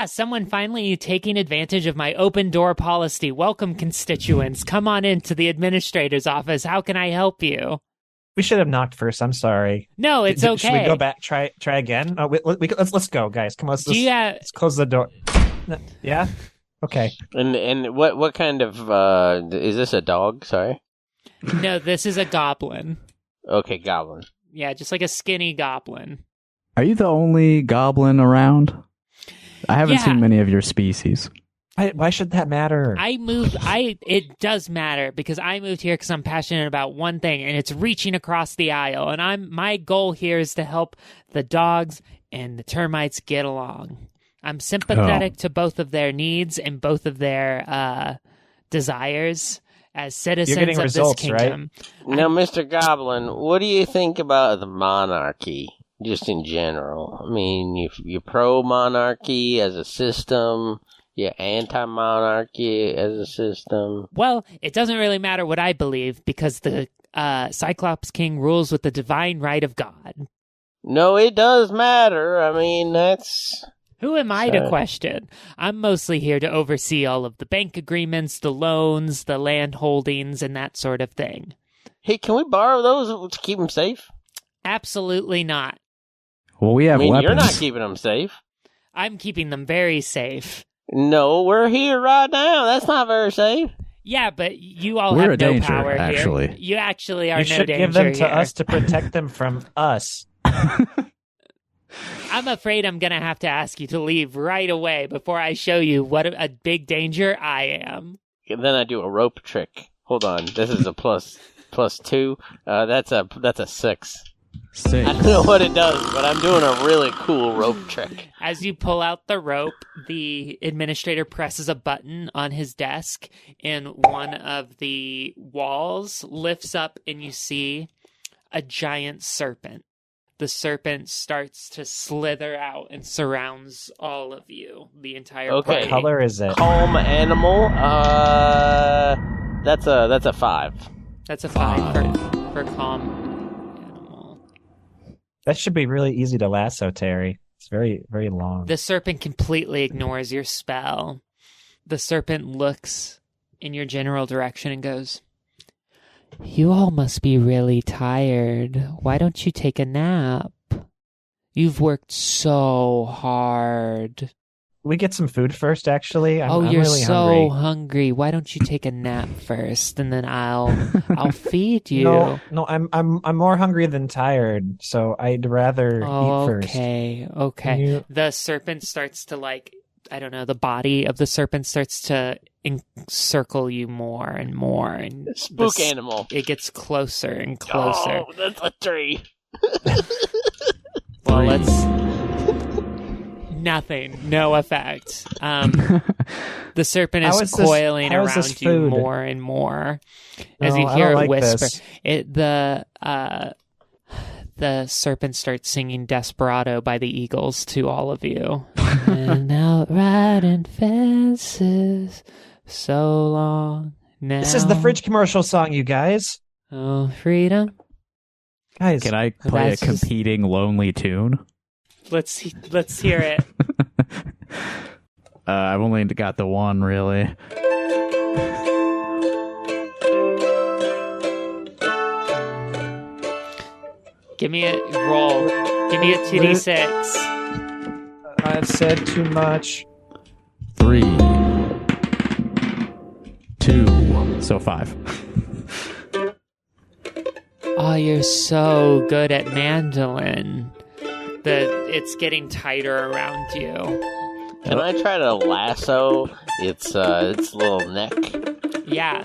someone finally taking advantage of my open door policy. Welcome, constituents. Come on into the administrator's office. How can I help you? We should have knocked first. I'm sorry. No, it's okay. Should we go back? Try again? Oh, let's go, guys. Come on. Let's close the door. Yeah. Okay. And what kind of is this a dog? Sorry. No, this is a goblin. Okay, goblin. Yeah, just like a skinny goblin. Are you the only goblin around? I haven't seen many of your species. Why should that matter? It does matter because I moved here because I'm passionate about one thing, and it's reaching across the aisle. And my goal here is to help the dogs and the termites get along. I'm sympathetic to both of their needs and both of their desires as citizens of results, this kingdom. Right? Now, Mr. Goblin, what do you think about the monarchy, just in general? I mean, you're pro-monarchy as a system. Yeah, anti-monarchy as a system. Well, it doesn't really matter what I believe because the Cyclops King rules with the divine right of God. No, it does matter. I mean, that's... Who am I to question? I'm mostly here to oversee all of the bank agreements, the loans, the land holdings, and that sort of thing. Hey, can we borrow those to keep them safe? Absolutely not. Well, we have weapons. You're not keeping them safe. I'm keeping them very safe. No, we're here right now. That's not very safe. Yeah, but you all We're have a no danger, power actually. here. You actually are you no should danger give them to here. us to protect them from us. I'm afraid I'm going to have to ask you to leave right away before I show you what a big danger I am. And then I do a rope trick. Hold on. This is a plus 2. That's a 6. 6. I don't know what it does, but I'm doing a really cool rope trick. As you pull out the rope, the administrator presses a button on his desk, and one of the walls lifts up, and you see a giant serpent. The serpent starts to slither out and surrounds all of you, the entire Okay. party. What color is it? Calm animal. That's a 5. That's a 5 for calm animal. That should be really easy to lasso, Terry. It's very, very long. The serpent completely ignores your spell. The serpent looks in your general direction and goes, "You all must be really tired. Why don't you take a nap? You've worked so hard." We get some food first, actually. I'm You're really so hungry. hungry. Why don't you take a nap first, and then I'll feed you. No, I'm more hungry than tired, so I'd rather eat first. Okay. You- The serpent starts to the body of the serpent starts to encircle you more and more, and Spook animal. It gets closer and closer. Oh, that's a 3. Well, let's. Nothing. No effect. The serpent is coiling around you more and more as you hear it whisper. The serpent starts singing Desperado by the Eagles to all of you. And out riding fences so long now. This is the fridge commercial song, you guys. Oh, freedom. Guys, can I play a competing lonely tune? Let's hear it. I've only got the one, really. Give me a roll. Give me a 2d6. I've said too much. 3, 2, so 5. Oh, you're so good at mandolin. It's getting tighter around you. Can I try to lasso its little neck? Yeah.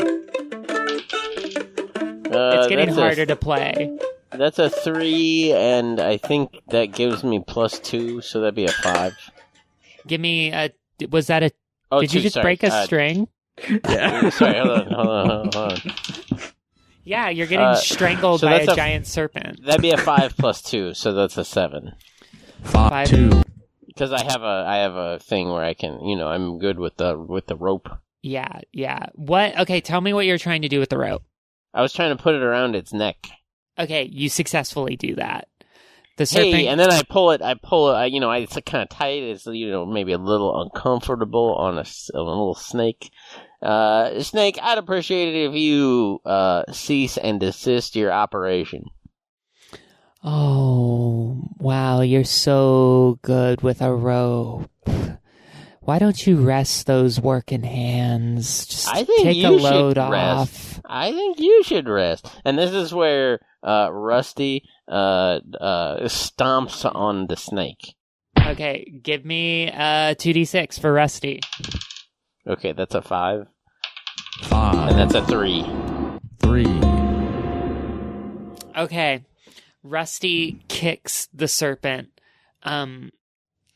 It's getting harder to play. That's a 3, and I think that gives me +2, so that'd be a 5. Give me a... Was that a... Oh, did you just break a string? Yeah. Sorry, hold on. Yeah, you're getting strangled by a giant serpent. That'd be a 5 +2, so that's a 7. 5, 2. Because I have a thing where I can, I'm good with the rope. Yeah. What? Okay, tell me what you're trying to do with the rope. I was trying to put it around its neck. Okay, you successfully do that. The serpent... Hey, and then I pull it, it's kind of tight. It's, maybe a little uncomfortable on a little snake. Snake, I'd appreciate it if you cease and desist your operation. Oh, wow, you're so good with a rope. Why don't you rest those working hands? Just take a load off. I think you should rest. And this is where Rusty stomps on the snake. Okay, give me a 2d6 for Rusty. Okay, that's a 5. 5. And that's a 3. 3. Okay, Rusty kicks the serpent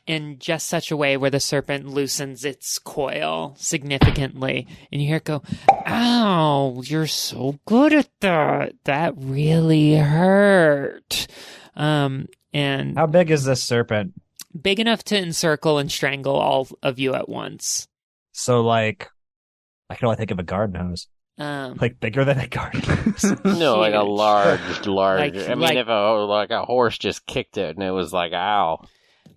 in just such a way where the serpent loosens its coil significantly. And you hear it go, ow, you're so good at that. That really hurt. And how big is this serpent? Big enough to encircle and strangle all of you at once. So, I can only think of a garden hose. Bigger than a garden hose. No, like a large. If a horse just kicked it and it was like, ow.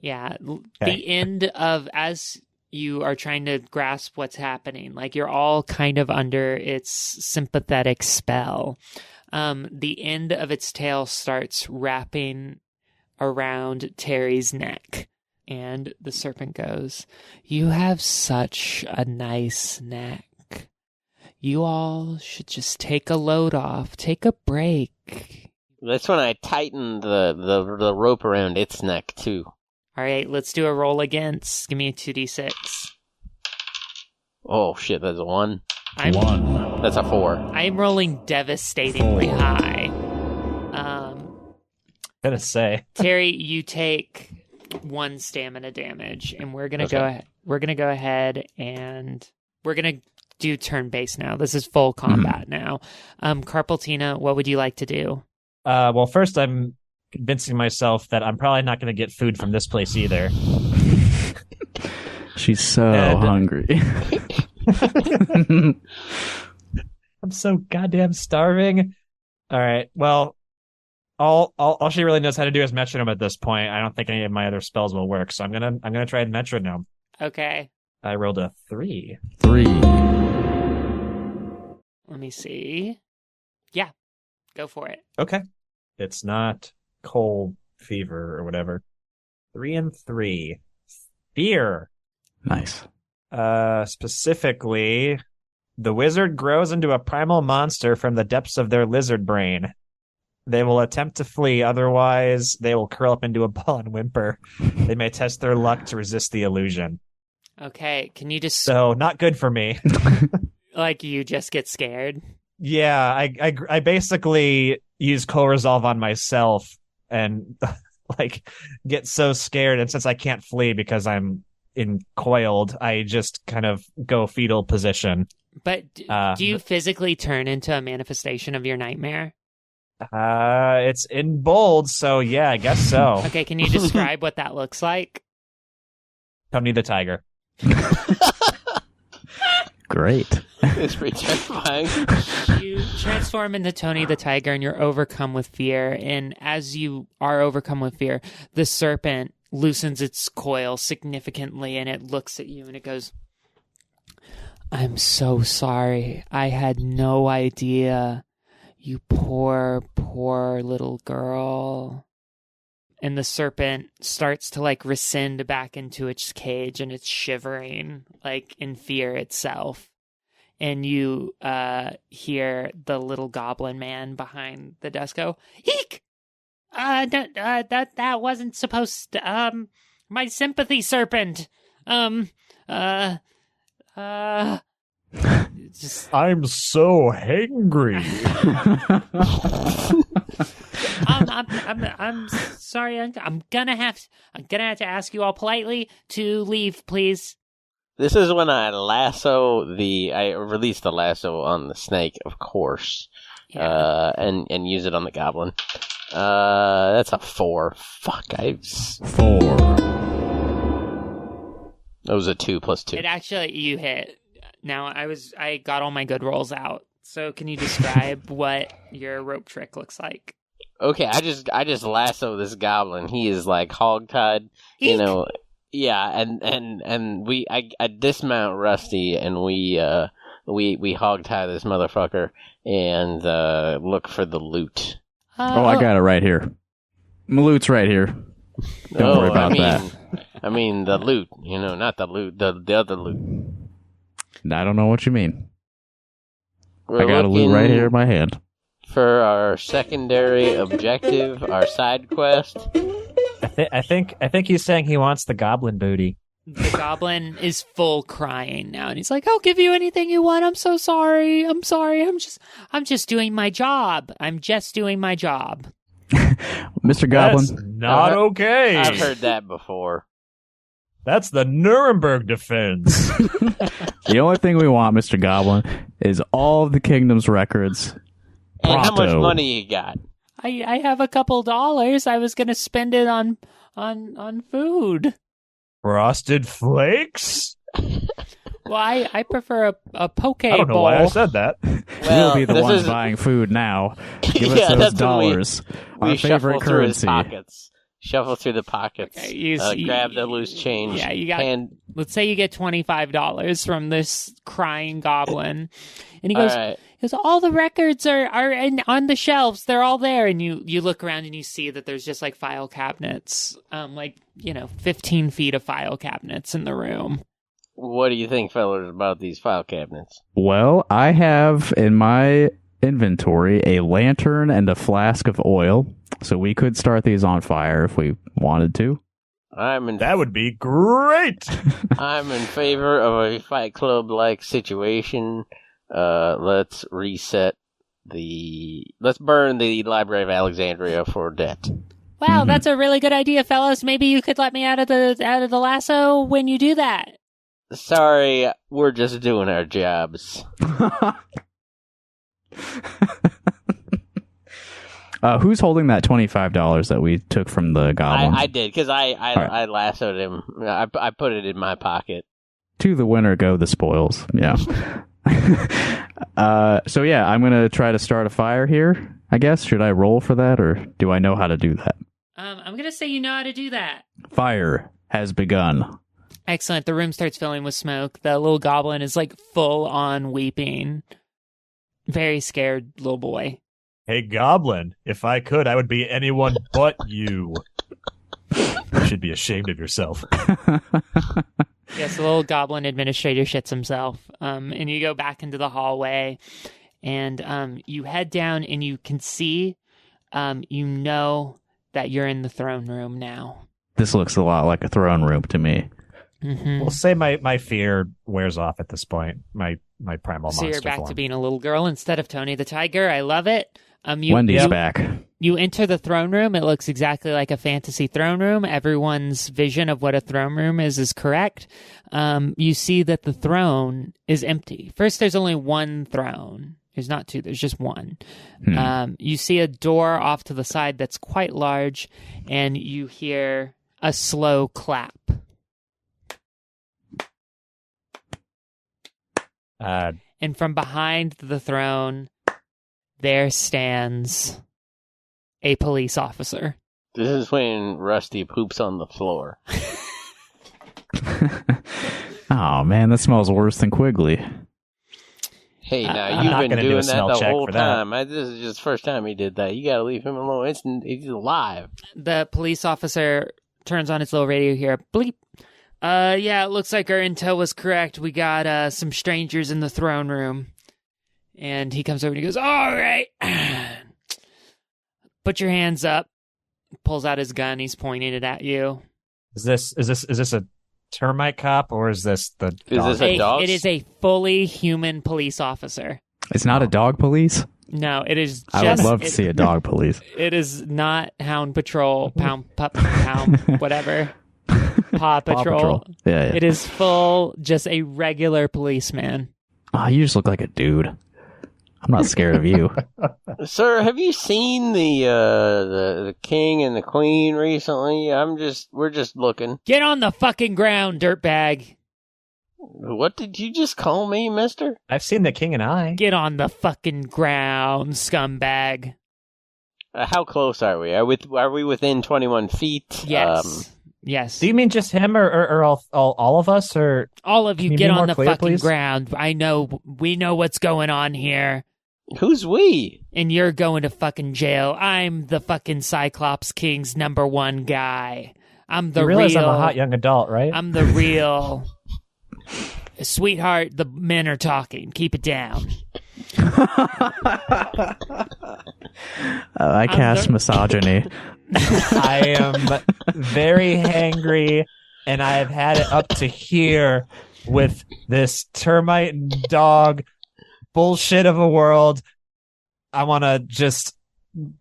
Yeah. Okay. The end of, as you are trying to grasp what's happening, you're all kind of under its sympathetic spell. The end of its tail starts wrapping around Terry's neck. And the serpent goes, "You have such a nice neck. You all should just take a load off. Take a break." That's when I tighten the rope around its neck, too. All right, let's do a roll against. Give me a 2d6. Oh, shit, that's a 1. 1. That's a 4. I'm rolling devastatingly high. Gonna say. Terry, you take 1 stamina damage, and we're gonna Okay. go ahead. We're gonna go ahead and we're gonna do turn based now. This is full combat now. Carpaltina, what would you like to do? Well, first I'm convincing myself that I'm probably not going to get food from this place either. She's so hungry. I'm so goddamn starving. All right. Well, all she really knows how to do is metronome at this point. I don't think any of my other spells will work, so I'm gonna try metronome. Okay. I rolled a 3. 3. Let me see. Yeah, go for it. Okay. It's not cold fever or whatever. 3 and 3. Fear. Nice. Specifically, the wizard grows into a primal monster from the depths of their lizard brain. They will attempt to flee, otherwise they will curl up into a ball and whimper. They may test their luck to resist the illusion. Okay, can you just... So, not good for me. you just get scared? Yeah, I basically use Cold Resolve on myself and like get so scared, and since I can't flee because I'm encoiled, I just kind of go fetal position. But do you physically turn into a manifestation of your nightmare? It's in bold, so yeah, I guess so. Okay, can you describe what that looks like? Tony the Tiger. Great. It's pretty terrifying. You transform into Tony the Tiger and you're overcome with fear. And as you are overcome with fear, the serpent loosens its coil significantly and it looks at you and it goes, I'm so sorry. I had no idea. You poor, poor little girl. And the serpent starts to like rescind back into its cage and it's shivering like in fear itself. And you hear the little goblin man behind the desk go, "Eek! That wasn't supposed to, my sympathy serpent. Just I'm so hangry. I'm sorry. I'm gonna have to ask you all politely to leave, please. This is when I release the lasso on the snake, of course, and use it on the goblin. That's a 4. Fuck, 4. That was a 2 plus 2. It actually, you hit. Now, I got all my good rolls out. So can you describe what your rope trick looks like? Okay, I just lasso this goblin. He is like hogtied, Eek. you know. Yeah, and I dismount Rusty and we hogtie this motherfucker and look for the loot. I got it right here. My loot's right here. Don't worry about that. I mean the loot, you know, not the loot, the other loot. I don't know what you mean. We're I got a loot right here in my hand. For our secondary objective, our side quest. I think he's saying he wants the goblin booty. The goblin is full crying now, and he's like, "I'll give you anything you want. I'm so sorry. I'm sorry. I'm just doing my job. I'm just doing my job." Mr. Goblin. That's not okay. I've heard that before. That's the Nuremberg defense. The only thing we want, Mr. Goblin, is all of the kingdom's records. And how much Pronto. money you got? I have a couple dollars. I was gonna spend it on food. Frosted Flakes? Well, I prefer a poke bowl. I don't know why I said that. We'll be the ones buying food now. Give us those dollars. Our favorite currency. Shuffle through the pockets. Okay, grab the loose change. Yeah, you got. Let's say you get $25 from this crying goblin, and he goes, All right. all the records are on the shelves. They're all there, and you look around and you see that there's just like file cabinets, 15 feet of file cabinets in the room. What do you think, fellas, about these file cabinets? Well, I have in my inventory a lantern and a flask of oil, so we could start these on fire if we wanted to. That would be great. I'm in favor of a Fight Club-like situation. Let's reset let's burn the Library of Alexandria for debt. Wow, that's a really good idea, fellas. Maybe you could let me out of the lasso when you do that. Sorry, we're just doing our jobs. Who's holding that $25 that we took from the goblins? I did, because I lassoed him. I put it in my pocket. To the winner go the spoils. Yeah. So yeah, I'm going to try to start a fire here, I guess. Should I roll for that, or do I know how to do that? I'm going to say you know how to do that. Fire has begun. Excellent. The room starts filling with smoke. The little goblin is like full on weeping. Very scared little boy. Hey, goblin, if I could, I would be anyone but you. You should be ashamed of yourself. Yes, the little goblin administrator shits himself. And you go back into the hallway, and you head down, and you can see, you know that you're in the throne room now. This looks a lot like a throne room to me. Mm-hmm. We'll say my fear wears off at this point. My primal monster So you're back form. to being a little girl instead of Tony the Tiger. I love it. Wendy's back. You enter the throne room. It looks exactly like a fantasy throne room. Everyone's vision of what a throne room is correct. You see that the throne is empty. First, there's only one throne. There's not two. There's just one. You see a door off to the side that's quite large, and you hear a slow clap. And from behind the throne, there stands a police officer. This is when Rusty poops on the floor. Oh, man, that smells worse than Quigley. Hey, now I'm you've not been gonna do doing a that smell the check whole for that. time. This is just the first time he did that. You gotta leave him alone. He's alive. The police officer turns on his little radio here. Bleep. Yeah, it looks like our intel was correct. We got some strangers in the throne room. And he comes over and he goes, all right. Put your hands up. Pulls out his gun. He's pointing it at you. Is this a termite cop or is this the dog? Is this a dog? It is a fully human police officer. It's not a dog police? No, it is just... I would love to see a dog police. It is not Hound Patrol, Pound, whatever. Paw Patrol. Yeah. It is full, just a regular policeman. Oh, you just look like a dude. I'm not scared of you. Sir, have you seen the king and the queen recently? We're just looking. Get on the fucking ground, dirtbag. What did you just call me, mister? I've seen The King and I. Get on the fucking ground, scumbag. How close are we? Are we within 21 feet? Yes. Yes. Do you mean just him or all of us? Or all of you Can you get be on more the clear, fucking please? ground. We know what's going on here. Who's we? And you're going to fucking jail. I'm the fucking Cyclops King's #1 guy. I'm the you realize real... I'm a hot young adult, right? I'm the real... Sweetheart, the men are talking. Keep it down. I cast misogyny. I am very hangry, and I have had it up to here with this termite and dog bullshit of a world. I want to just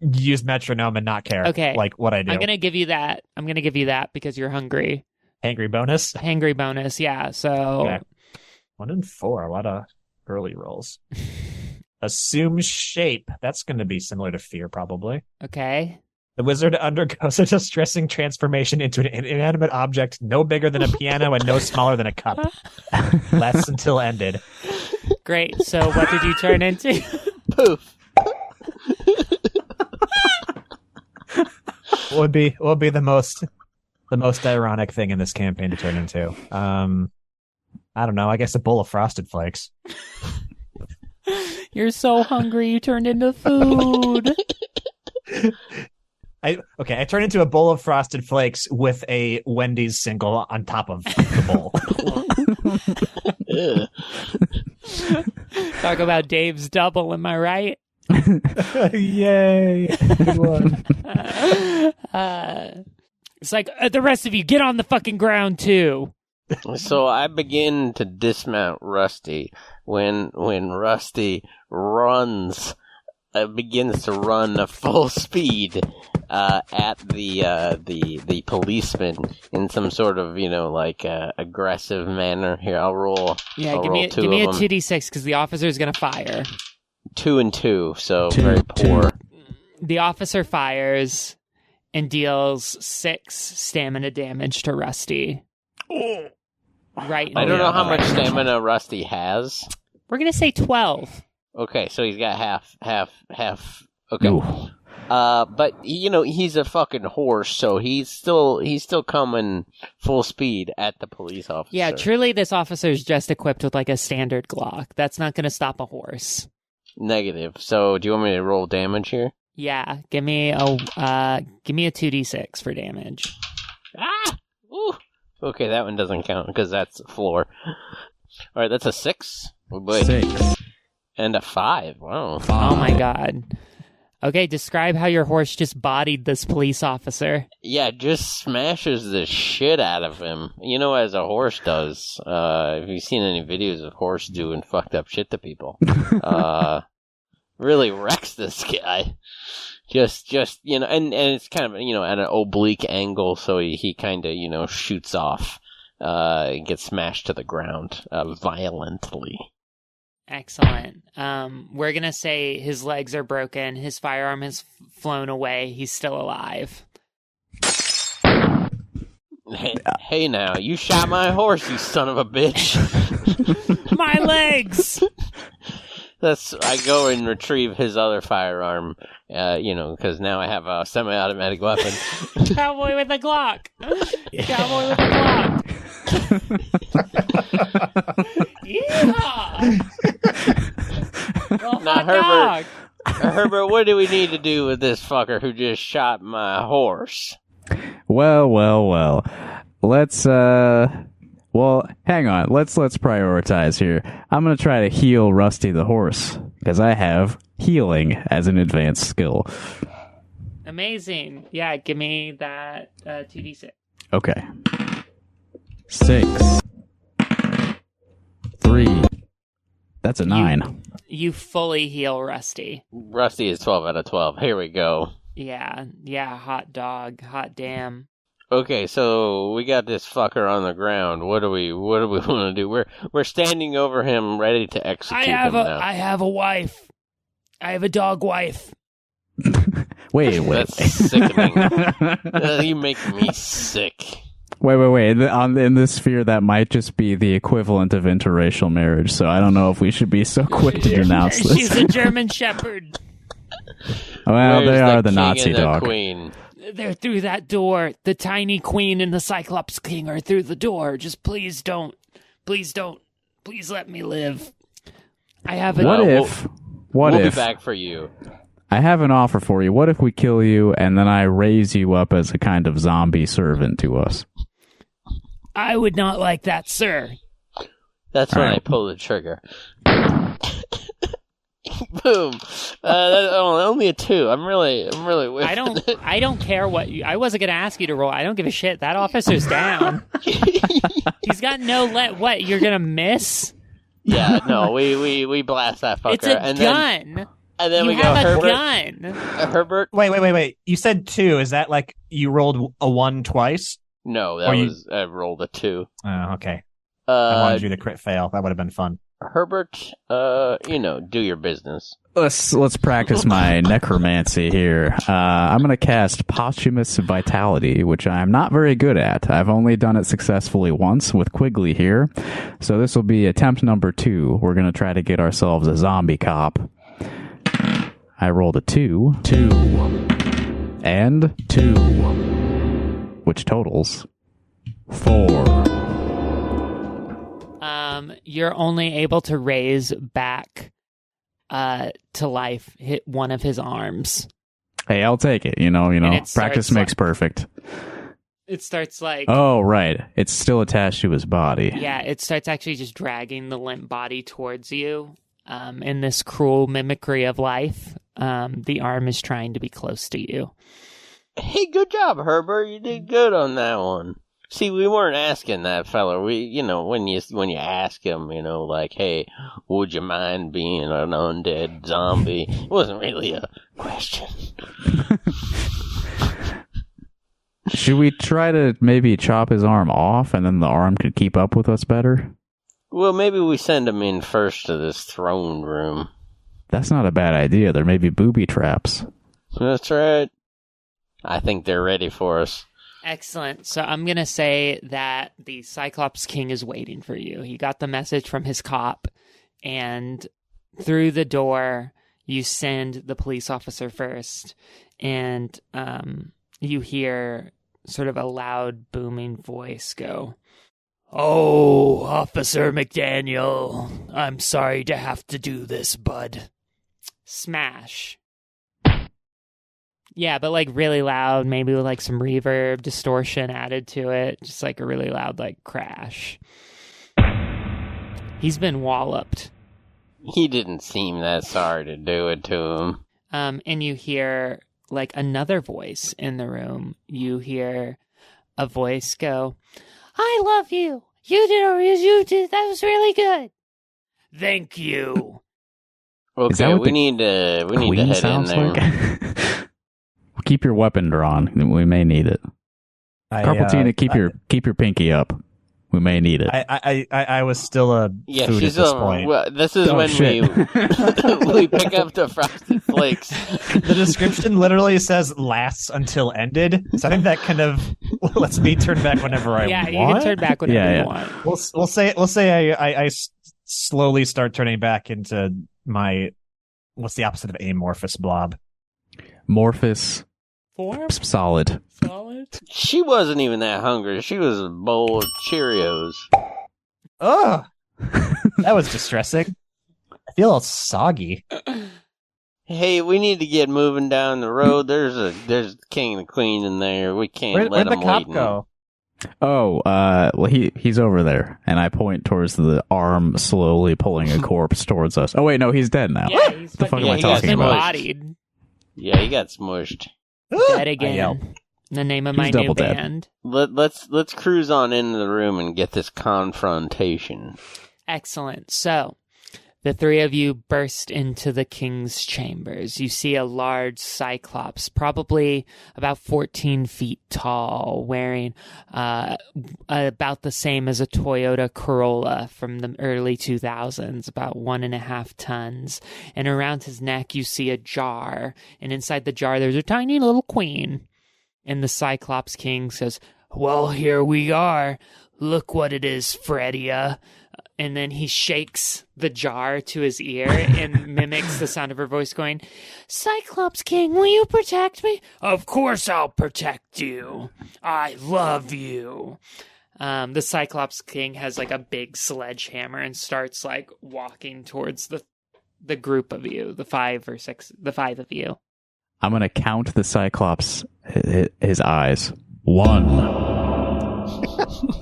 use metronome and not care. Okay. Like what I do. I'm going to give you that. I'm going to give you that because you're hungry. Hangry bonus. Hangry bonus, yeah. So Okay. 1 and 4. A lot of early rolls. Assume shape. That's going to be similar to fear, probably. Okay. The wizard undergoes a distressing transformation into an inanimate object no bigger than a piano and no smaller than a cup. Lasts until ended. Great. So what did you turn into? Poof. What would be the most ironic thing in this campaign to turn into? I don't know. I guess a bowl of Frosted Flakes. You're so hungry you turned into food. I turned into a bowl of Frosted Flakes with a Wendy's single on top of the bowl. Talk about Dave's double, am I right? Yay. Good one. It's like, the rest of you, get on the fucking ground, too. So I begin to dismount Rusty when Rusty begins to run full speed at the policeman in some sort of aggressive manner. Here, I'll roll. Yeah, I'll give roll me a 2d6 because the officer is gonna fire. 2 and 2, so very poor. The officer fires and deals 6 stamina damage to Rusty. Right. I don't know how much stamina Rusty has. We're gonna say 12. Okay, so he's got half. Okay. Ooh. But he's a fucking horse, so he's still coming full speed at the police officer. Yeah, truly, this officer is just equipped with like a standard Glock. That's not gonna stop a horse. Negative. So, do you want me to roll damage here? Yeah, give me a 2d6 for damage. Ah! Ooh. Okay, that one doesn't count because that's floor. All right, that's a 6. Oh boy. 6. And a 5. Wow. Oh my god. Okay, describe how your horse just bodied this police officer. Yeah, just smashes the shit out of him. As a horse does. If you've seen any videos of horse doing fucked up shit to people. Really wrecks this guy. Just and it's kind of at an oblique angle, so he kind of shoots off, gets smashed to the ground violently. Excellent. We're gonna say his legs are broken, his firearm has flown away, he's still alive. Hey now, you shot my horse, you son of a bitch. My legs! I go and retrieve his other firearm, because now I have a semi-automatic weapon. Cowboy with a Glock! Cowboy with a Glock! Yeah! Now, Herbert, what do we need to do with this fucker who just shot my horse? Well. Let's hang on. Let's prioritize here. I'm going to try to heal Rusty the horse because I have healing as an advanced skill. Amazing. Yeah, give me that 2d6. Okay. 6. 3. That's a 9. You fully heal Rusty. Rusty is 12 out of 12. Here we go. Yeah, hot dog, hot damn. Okay, so we got this fucker on the ground. What do we want to do? We're standing over him, ready to execute him now. I have a wife. I have a dog wife. Wait. That's sickening. You make me sick. Wait. In this sphere, that might just be the equivalent of interracial marriage, so I don't know if we should be so quick to denounce this. She's a German Shepherd. Well, Where's they are the king Nazi and the dog. Queen? They're through that door. The tiny queen and the Cyclops king are through the door. Just please don't. Please let me live. I have a... What We'll if... be back for you. I have an offer for you. What if we kill you and then I raise you up as a kind of zombie servant to us? I would not like that, sir. That's when I pull the trigger. Boom. Only a 2. I'm really with I don't care what you... I wasn't going to ask you to roll. I don't give a shit. That officer's down. He's got no what? You're going to miss? Yeah, no, we blast that fucker. It's a gun. And then you we go, have a Herbert. gun. Herbert? Wait. You said 2. Is that like you rolled a 1 twice? No, I rolled a 2. Oh, okay. I wanted you to crit fail. That would have been fun. Herbert, do your business. Let's practice my necromancy here. I'm going to cast Posthumous Vitality, which I'm not very good at. I've only done it successfully once with Quigley here. So this will be attempt number 2. We're going to try to get ourselves a zombie cop. I rolled a 2, and 2, which totals 4. You're only able to raise back to life, hit one of his arms. Hey, I'll take it. Practice makes perfect. It starts like... Oh, right. It's still attached to his body. Yeah, it starts actually just dragging the limp body towards you. In this cruel mimicry of life, the arm is trying to be close to you. Hey, good job, Herbert. You did good on that one. See, we weren't asking that fella. We, when you ask him, like, hey, would you mind being an undead zombie? It wasn't really a question. Should we try to maybe chop his arm off and then the arm could keep up with us better? Well, maybe we send him in first to this throne room. That's not a bad idea. There may be booby traps. That's right. I think they're ready for us. Excellent. So I'm going to say that the Cyclops King is waiting for you. He got the message from his cop, and through the door, you send the police officer first, and you hear sort of a loud, booming voice go, "Oh, Officer McDaniel, I'm sorry to have to do this, bud." Smash. Yeah, but like really loud, maybe with like some reverb, distortion added to it. Just like a really loud like crash. He's been walloped. He didn't seem that sorry to do it to him. And you hear like another voice in the room. You hear a voice go, "I love you. You did. That was really good. Thank you." Okay, we need to head in there. Like? keep your weapon drawn. We may need it. Carpaltina, keep your pinky up. We may need it. I was still a food at this point. Well, this is when we pick up the frosted flakes. The description literally says lasts until ended, so I think that kind of lets me turn back whenever I want. Yeah, you can turn back whenever you want. We'll say I slowly start turning back into my what's the opposite of amorphous blob? Morphous. Form? Solid. She wasn't even that hungry. She was a bowl of Cheerios. Ugh. That was distressing. I feel all soggy. Hey, we need to get moving down the road. There's the king and the queen in there. We can't let them wait. Where'd the cop go? Oh, well, he's over there, and I point towards the arm slowly pulling a corpse towards us. Oh wait, no, he's dead now. Yeah, he's the fuck am I talking about? Embodied. Yeah, he got smushed. Dead again. The name of my new band. Let's cruise on into the room and get this confrontation. Excellent. So, the three of you burst into the king's chambers. You see a large cyclops, probably about 14 feet tall, wearing about the same as a Toyota Corolla from the early 2000s, about 1.5 tons. And around his neck, you see a jar. And inside the jar, there's a tiny little queen. And the Cyclops King says, "Well, here we are. Look what it is, Fredia." And then he shakes the jar to his ear and mimics the sound of her voice going, "Cyclops King, will you protect me?" "Of course I'll protect you. I love you." The Cyclops King has like a big sledgehammer and starts like walking towards the group of you, the five of you. I'm going to count the Cyclops, his eyes. 1.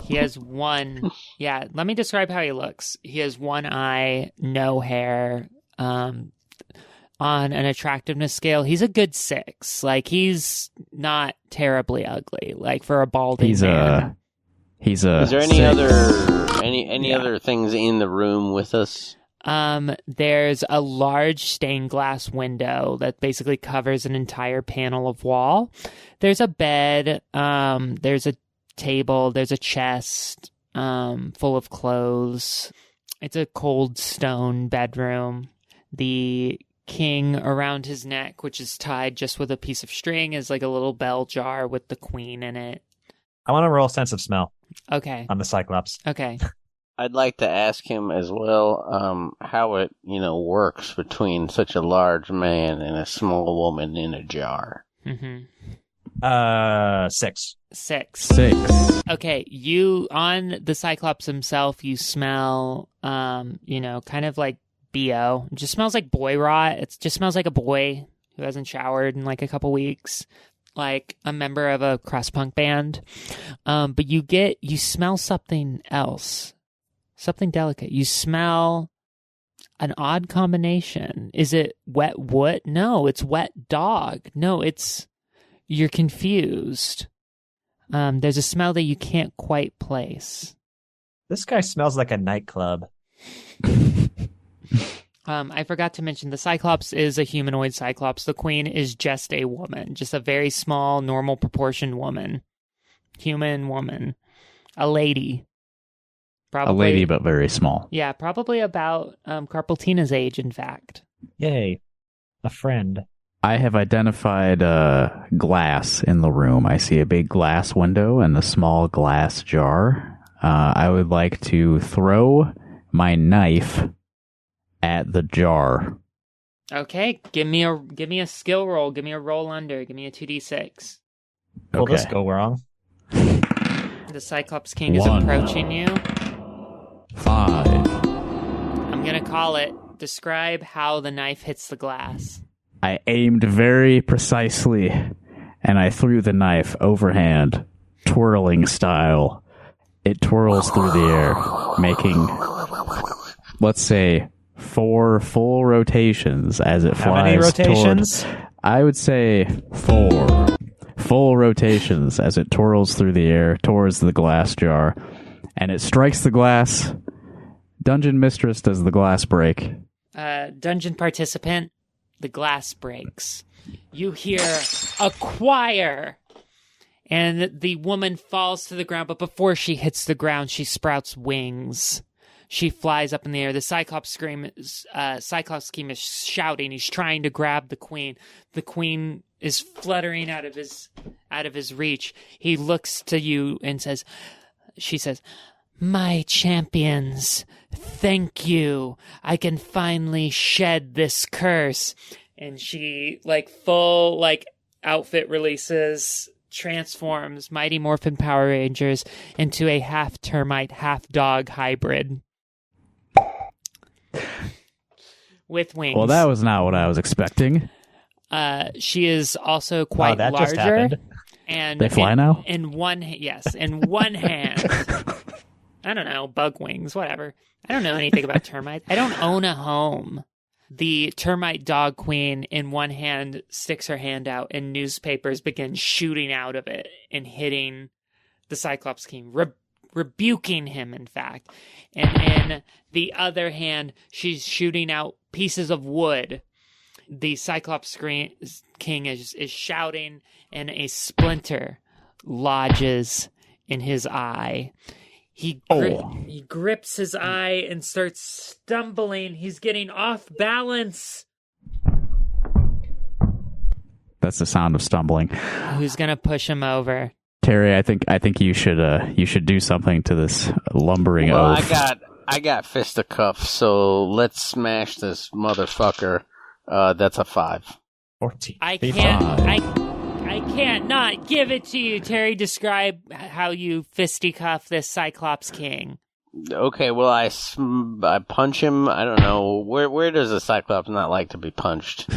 He has one. Yeah, let me describe how he looks. He has one eye, no hair. On an attractiveness scale, he's a good 6. Like, he's not terribly ugly. Like, for a balding man. Is there any 6. other things in the room with us? There's a large stained glass window that basically covers an entire panel of wall. There's a bed, there's a table, there's a chest, full of clothes. It's a cold stone bedroom. The king around his neck, which is tied just with a piece of string, is like a little bell jar with the queen in it. I want to roll sense of smell. Okay. On the Cyclops. Okay. I'd like to ask him as well how it, works between such a large man and a small woman in a jar. Mm-hmm. 6. 6. Okay, you, on the Cyclops himself, you smell, kind of like BO. It just smells like boy rot. It just smells like a boy who hasn't showered in like a couple weeks. Like a member of a crust punk band. But you smell something else. Something delicate. You smell an odd combination. Is it wet wood? No, it's wet dog. No, you're confused. There's a smell that you can't quite place. This guy smells like a nightclub. I forgot to mention the Cyclops is a humanoid Cyclops. The Queen is just a woman, just a very small, normal proportioned woman. Human woman. A lady. Probably, a lady, but very small. Yeah, probably about Carpaltina's age, in fact. Yay. A friend. I have identified glass in the room. I see a big glass window and a small glass jar. I would like to throw my knife at the jar. Okay, give me a skill roll. Give me a roll under. Give me a 2d6. Will this go wrong? The Cyclops King is approaching you. 5. I'm gonna call it. Describe how the knife hits the glass. I aimed very precisely, and I threw the knife overhand, twirling style. It twirls through the air, making, let's say, 4 full rotations as it flies. How many rotations? I would say 4 full rotations as it twirls through the air towards the glass jar, and it strikes the glass. Dungeon Mistress, does the glass break? Dungeon participant, The glass breaks. You hear a choir, and the woman falls to the ground, but before she hits the ground, she sprouts wings. She flies up in the air. The Cyclops King is shouting. He's trying to grab the queen. The queen is fluttering out of his reach. He looks to you and she says, "My champions, thank you. I can finally shed this curse." And she, full outfit releases, transforms Mighty Morphin Power Rangers into a half termite, half dog hybrid. With wings. Well, that was not what I was expecting. She is also quite that larger. just happened. And they fly now? In one hand. I don't know, bug wings, whatever. I don't know anything about termites. I don't own a home. The termite dog queen in one hand sticks her hand out, and newspapers begin shooting out of it and hitting the Cyclops King, rebuking him, in fact. And in the other hand, she's shooting out pieces of wood. The Cyclops King is shouting, and a splinter lodges in his eye. He grips his eye and starts stumbling. He's getting off balance. That's the sound of stumbling. Who's gonna push him over? Terry, I think you should do something to this lumbering oaf. I got fisticuffs, so let's smash this motherfucker. That's a 5. 14. I can't not give it to you, Terry. Describe how you fisticuff this Cyclops King. Okay, well, I punch him. I don't know. Where does a Cyclops not like to be punched?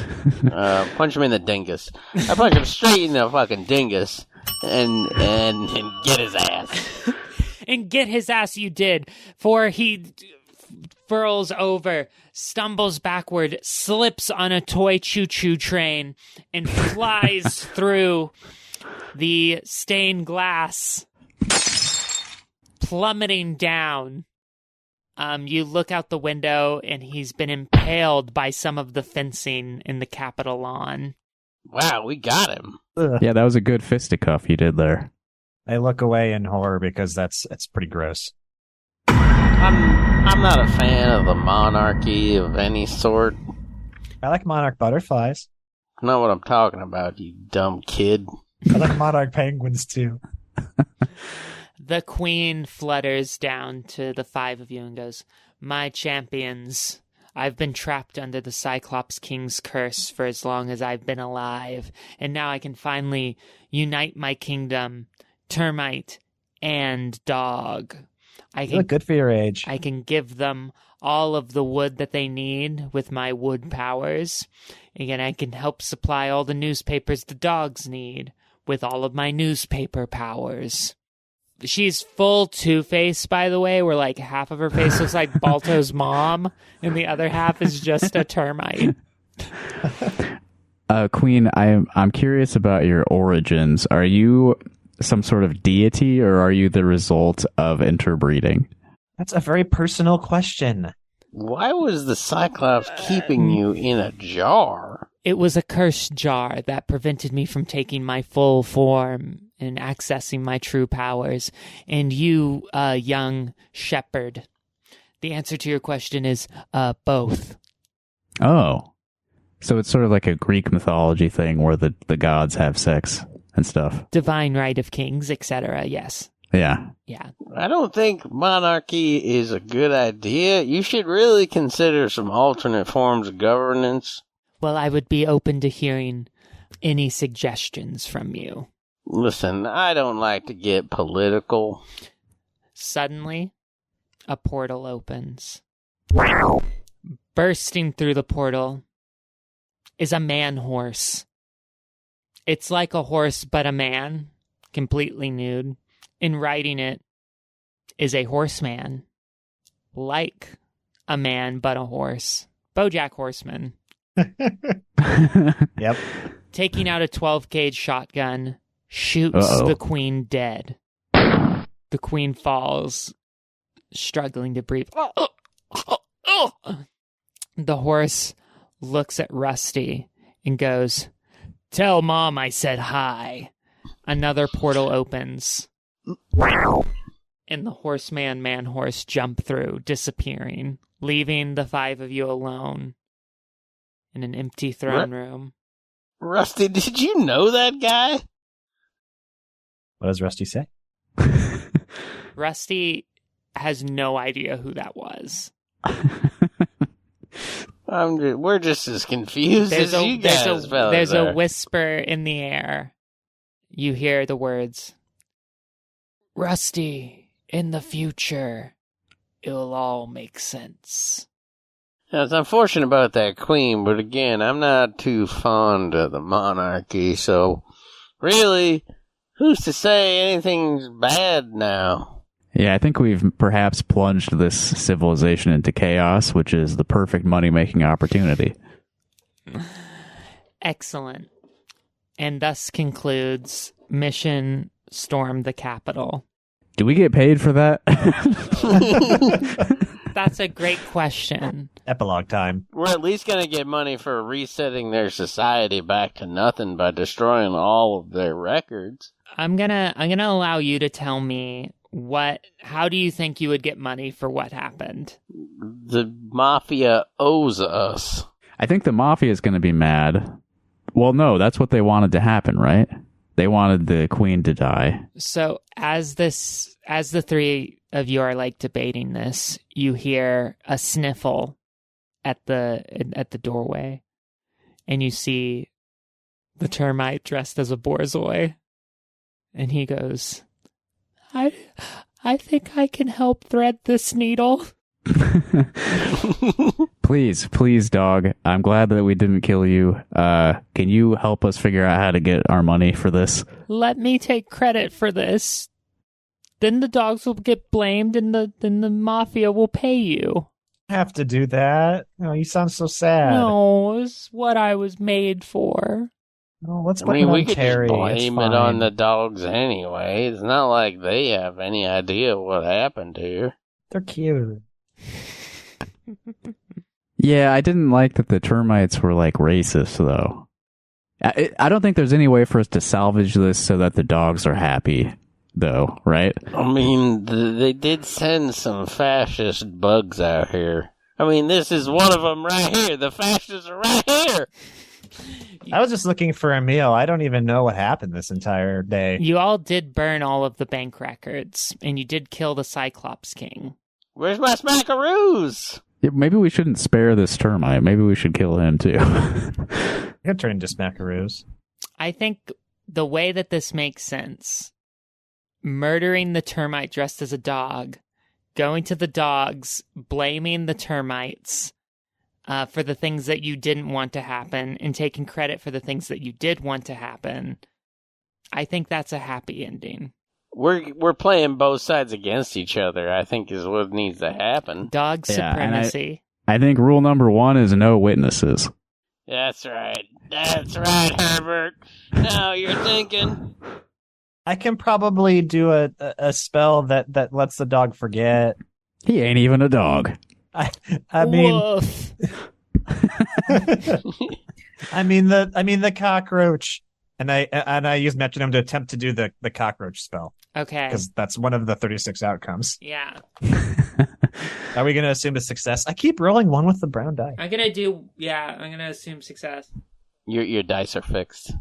Punch him in the dingus. I punch him straight in the fucking dingus and get his ass. And get his ass you did, for he furls over, stumbles backward, slips on a toy choo-choo train, and flies through the stained glass, plummeting down. You look out the window, and he's been impaled by some of the fencing in the Capitol lawn. Wow, we got him. Yeah, that was a good fisticuff you did there. I look away in horror because that's pretty gross. I'm not a fan of the monarchy of any sort. I like monarch butterflies. Not what I'm talking about, you dumb kid. I like monarch penguins too. The queen flutters down to the 5 of you and goes, "My champions, I've been trapped under the Cyclops King's curse for as long as I've been alive, and now I can finally unite my kingdom, termite and dog. You look good for your age. I can give them all of the wood that they need with my wood powers. Again, I can help supply all the newspapers the dogs need with all of my newspaper powers." She's full Two-Face, by the way, where half of her face looks like Balto's mom, and the other half is just a termite. Queen, I'm curious about your origins. Are you some sort of deity, or are you the result of interbreeding? That's a very personal question. Why was the Cyclops keeping you in a jar? It was a cursed jar that prevented me from taking my full form and accessing my true powers. And you, young shepherd, the answer to your question is both. Oh. So it's sort of like a Greek mythology thing where the gods have sex and stuff. Divine right of kings, etc. Yes. Yeah. Yeah. I don't think monarchy is a good idea. You should really consider some alternate forms of governance. Well, I would be open to hearing any suggestions from you. Listen, I don't like to get political. Suddenly, a portal opens. Bursting through the portal is a man-horse. It's like a horse, but a man, completely nude. And riding it is a horseman, like a man, but a horse. BoJack Horseman. Yep. Taking out a 12-gauge shotgun, shoots the queen dead. The queen falls, struggling to breathe. The horse looks at Rusty and goes, "Tell Mom I said hi." Another portal opens. And the horseman, man-horse jump through, disappearing, leaving the five of you alone in an empty throne room. Rusty, did you know that guy? What does Rusty say? Rusty has no idea who that was. We're just as confused as you guys, fellas. There's a whisper in the air. You hear the words, "Rusty, in the future, it'll all make sense." Now, it's unfortunate about that queen, but again, I'm not too fond of the monarchy, so really, who's to say anything's bad now? Yeah, I think we've perhaps plunged this civilization into chaos, which is the perfect money-making opportunity. Excellent. And thus concludes Mission Storm the Capitol. Do we get paid for that? That's a great question. Epilogue time. We're at least going to get money for resetting their society back to nothing by destroying all of their records. I'm gonna allow you to tell me how do you think you would get money for what happened? The mafia owes us. I think the mafia is going to be mad. Well, no, that's what they wanted to happen, right? They wanted the queen to die. So as the three of you are like debating this, you hear a sniffle at the doorway, and you see the termite dressed as a borzoi, and he goes, I think I can help thread this needle." Please, dog. I'm glad that we didn't kill you. Can you help us figure out how to get our money for this? Let me take credit for this. Then the dogs will get blamed, and the mafia will pay you. Have to do that. Oh, you sound so sad. No, it's what I was made for. Oh, let's blame it we on could Terry. just blame it on the dogs anyway. It's not like they have any idea what happened here. They're cute. Yeah, I didn't like that the termites were like racist, though. I don't think there's any way for us to salvage this so that the dogs are happy, though, right? I mean, they did send some fascist bugs out here. I mean, this is one of them right here. The fascists are right here. I was just looking for a meal. I don't even know what happened this entire day. You all did burn all of the bank records, and you did kill the Cyclops King. Where's my smackaroos? Yeah, maybe we shouldn't spare this termite. Maybe we should kill him, too. I could turn into smackaroos. I think the way that this makes sense, murdering the termite dressed as a dog, going to the dogs, blaming the termites for the things that you didn't want to happen, and taking credit for the things that you did want to happen, I think that's a happy ending. We're playing both sides against each other, I think is what needs to happen. Dog supremacy. I think rule number 1 is no witnesses. That's right. That's right, Herbert. Now you're thinking. I can probably do a spell that lets the dog forget. He ain't even a dog. I mean, Woof. I mean the cockroach, and I use metronome to attempt to do the cockroach spell. Okay. Because that's one of the 36 outcomes. Yeah. Are we going to assume a success? I keep rolling one with the brown die. I'm going to assume success. Your dice are fixed.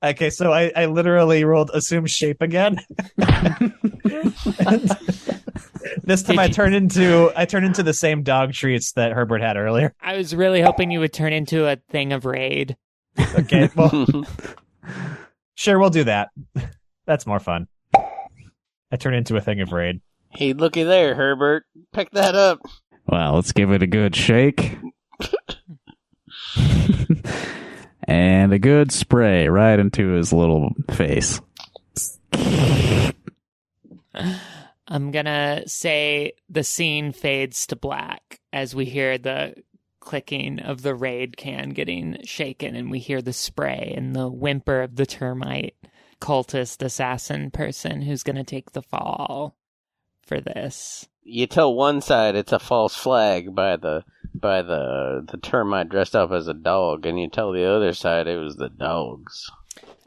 Okay, so I literally rolled assume shape again. This time I turn into the same dog treats that Herbert had earlier. I was really hoping you would turn into a thing of raid. Okay, well, sure, we'll do that. That's more fun. I turn into a thing of raid. Hey, looky there, Herbert. Pick that up. Well, let's give it a good shake. And a good spray right into his little face. I'm gonna say the scene fades to black as we hear the clicking of the raid can getting shaken, and we hear the spray and the whimper of the termite cultist assassin person who's gonna take the fall for this. You tell one side it's a false flag by the by the termite dressed up as a dog, and you tell the other side it was the dogs.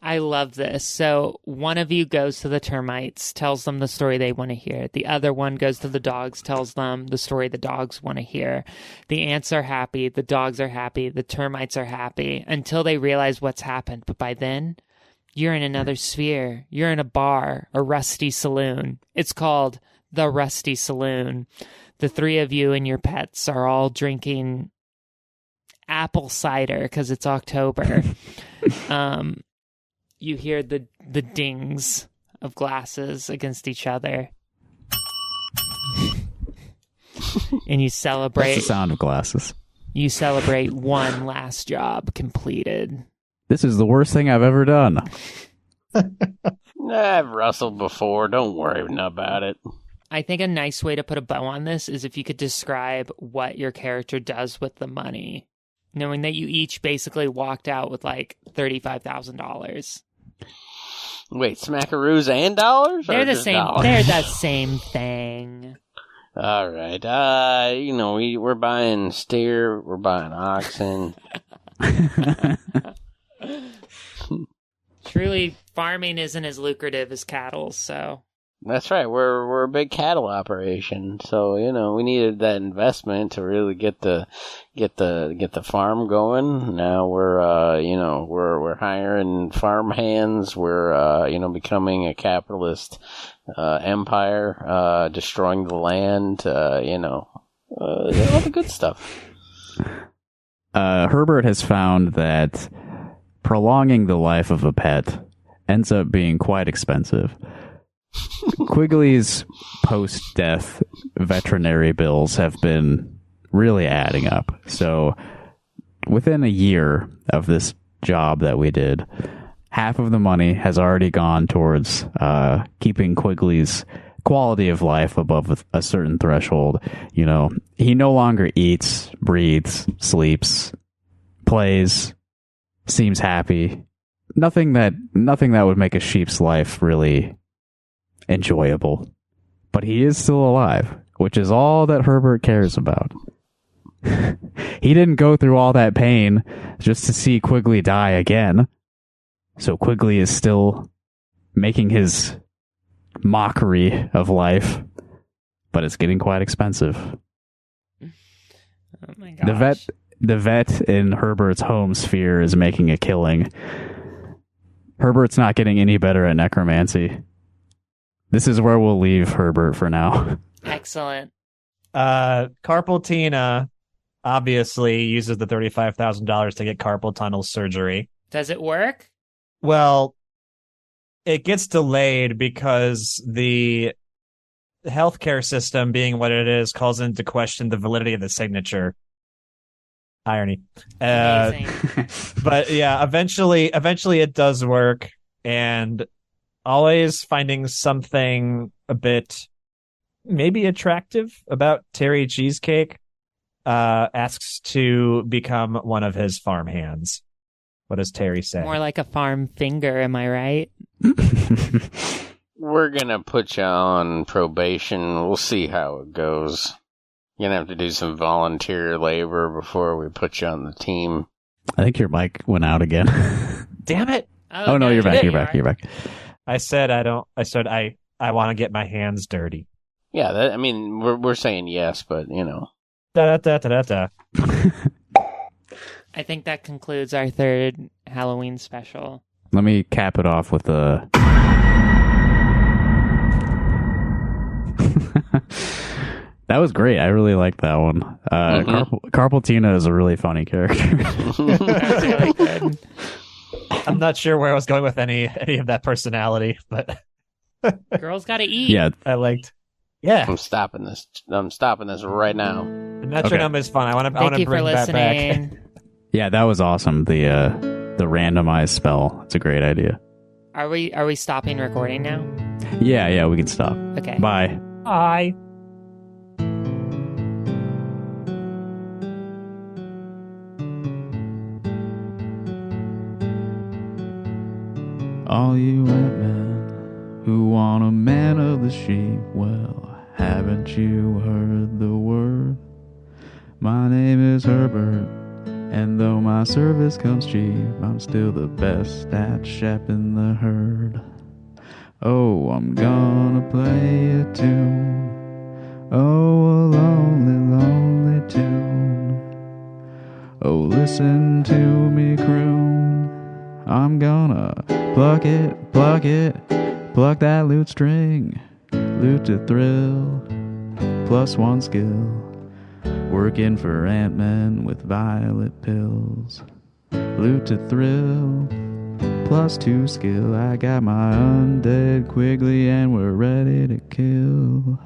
I love this. So one of you goes to the termites, tells them the story they want to hear. The other one goes to the dogs, tells them the story the dogs want to hear. The ants are happy. The dogs are happy. The termites are happy until they realize what's happened. But by then, you're in another sphere. You're in a bar, a rusty saloon. It's called the Rusty Saloon. The three of you and your pets are all drinking apple cider because it's October. You hear the dings of glasses against each other. And you celebrate. That's the sound of glasses. You celebrate one last job completed. This is the worst thing I've ever done. I've wrestled before. Don't worry about it. I think a nice way to put a bow on this is if you could describe what your character does with the money. Knowing that you each basically walked out with like $35,000. Wait, smackaroos and dollars? They're the same. Dollars? They're the same thing. All right. We're buying steer. We're buying oxen. Truly, farming isn't as lucrative as cattle, so. That's right. We're a big cattle operation, so we needed that investment to really get the farm going. Now we're hiring farm hands. We're becoming a capitalist empire, destroying the land. All the good stuff. Herbert has found that prolonging the life of a pet ends up being quite expensive. Quigley's post-death veterinary bills have been really adding up. So within a year of this job that we did, half of the money has already gone towards keeping Quigley's quality of life above a certain threshold. He no longer eats, breathes, sleeps, plays, seems happy. Nothing that would make a sheep's life really enjoyable, but he is still alive, which is all that Herbert cares about. He didn't go through all that pain just to see Quigley die again, so Quigley is still making his mockery of life, but it's getting quite expensive. Oh my gosh. The vet in Herbert's home sphere is making a killing. Herbert's not getting any better at necromancy. This is where we'll leave Herbert for now. Excellent. Carpaltina obviously uses the $35,000 to get carpal tunnel surgery. Does it work? Well, it gets delayed because the healthcare system, being what it is, calls into question the validity of the signature. Irony. Amazing. But yeah, eventually it does work, and always finding something a bit maybe attractive about Terry Cheesecake, asks to become one of his farm hands. What does Terry say? More like a farm finger, am I right? We're gonna put you on probation. We'll see how it goes. You're gonna have to do some volunteer labor before we put you on the team. I think your mic went out again. Damn it! Oh no, you're back. You're back. I said I want to get my hands dirty. Yeah, we're saying yes, but Da da da da da. I think that concludes our third Halloween special. Let me cap it off with a. That was great. I really liked that one. Carpaltina is a really funny character. That's really good. I'm not sure where I was going with any of that personality, but Girls gotta eat. Yeah, I liked. Yeah, I'm stopping this right now. the metronome is fun. I want Thank to you for bring that back. listening. yeah, that was awesome. The randomized spell. It's a great idea. Are we stopping recording now? Yeah, we can stop. Okay. Bye. Bye. All you white men who want a man of the sheep, well, haven't you heard the word? My name is Herbert, and though my service comes cheap, I'm still the best at shepping the herd. Oh, I'm gonna play a tune. Oh, a lonely, lonely tune. Oh, listen to me croon. I'm gonna pluck it, pluck that lute string. Lute to thrill, +1 skill. Working for Ant-Man with violet pills. Lute to thrill, +2 skill. I got my undead Quigley and we're ready to kill.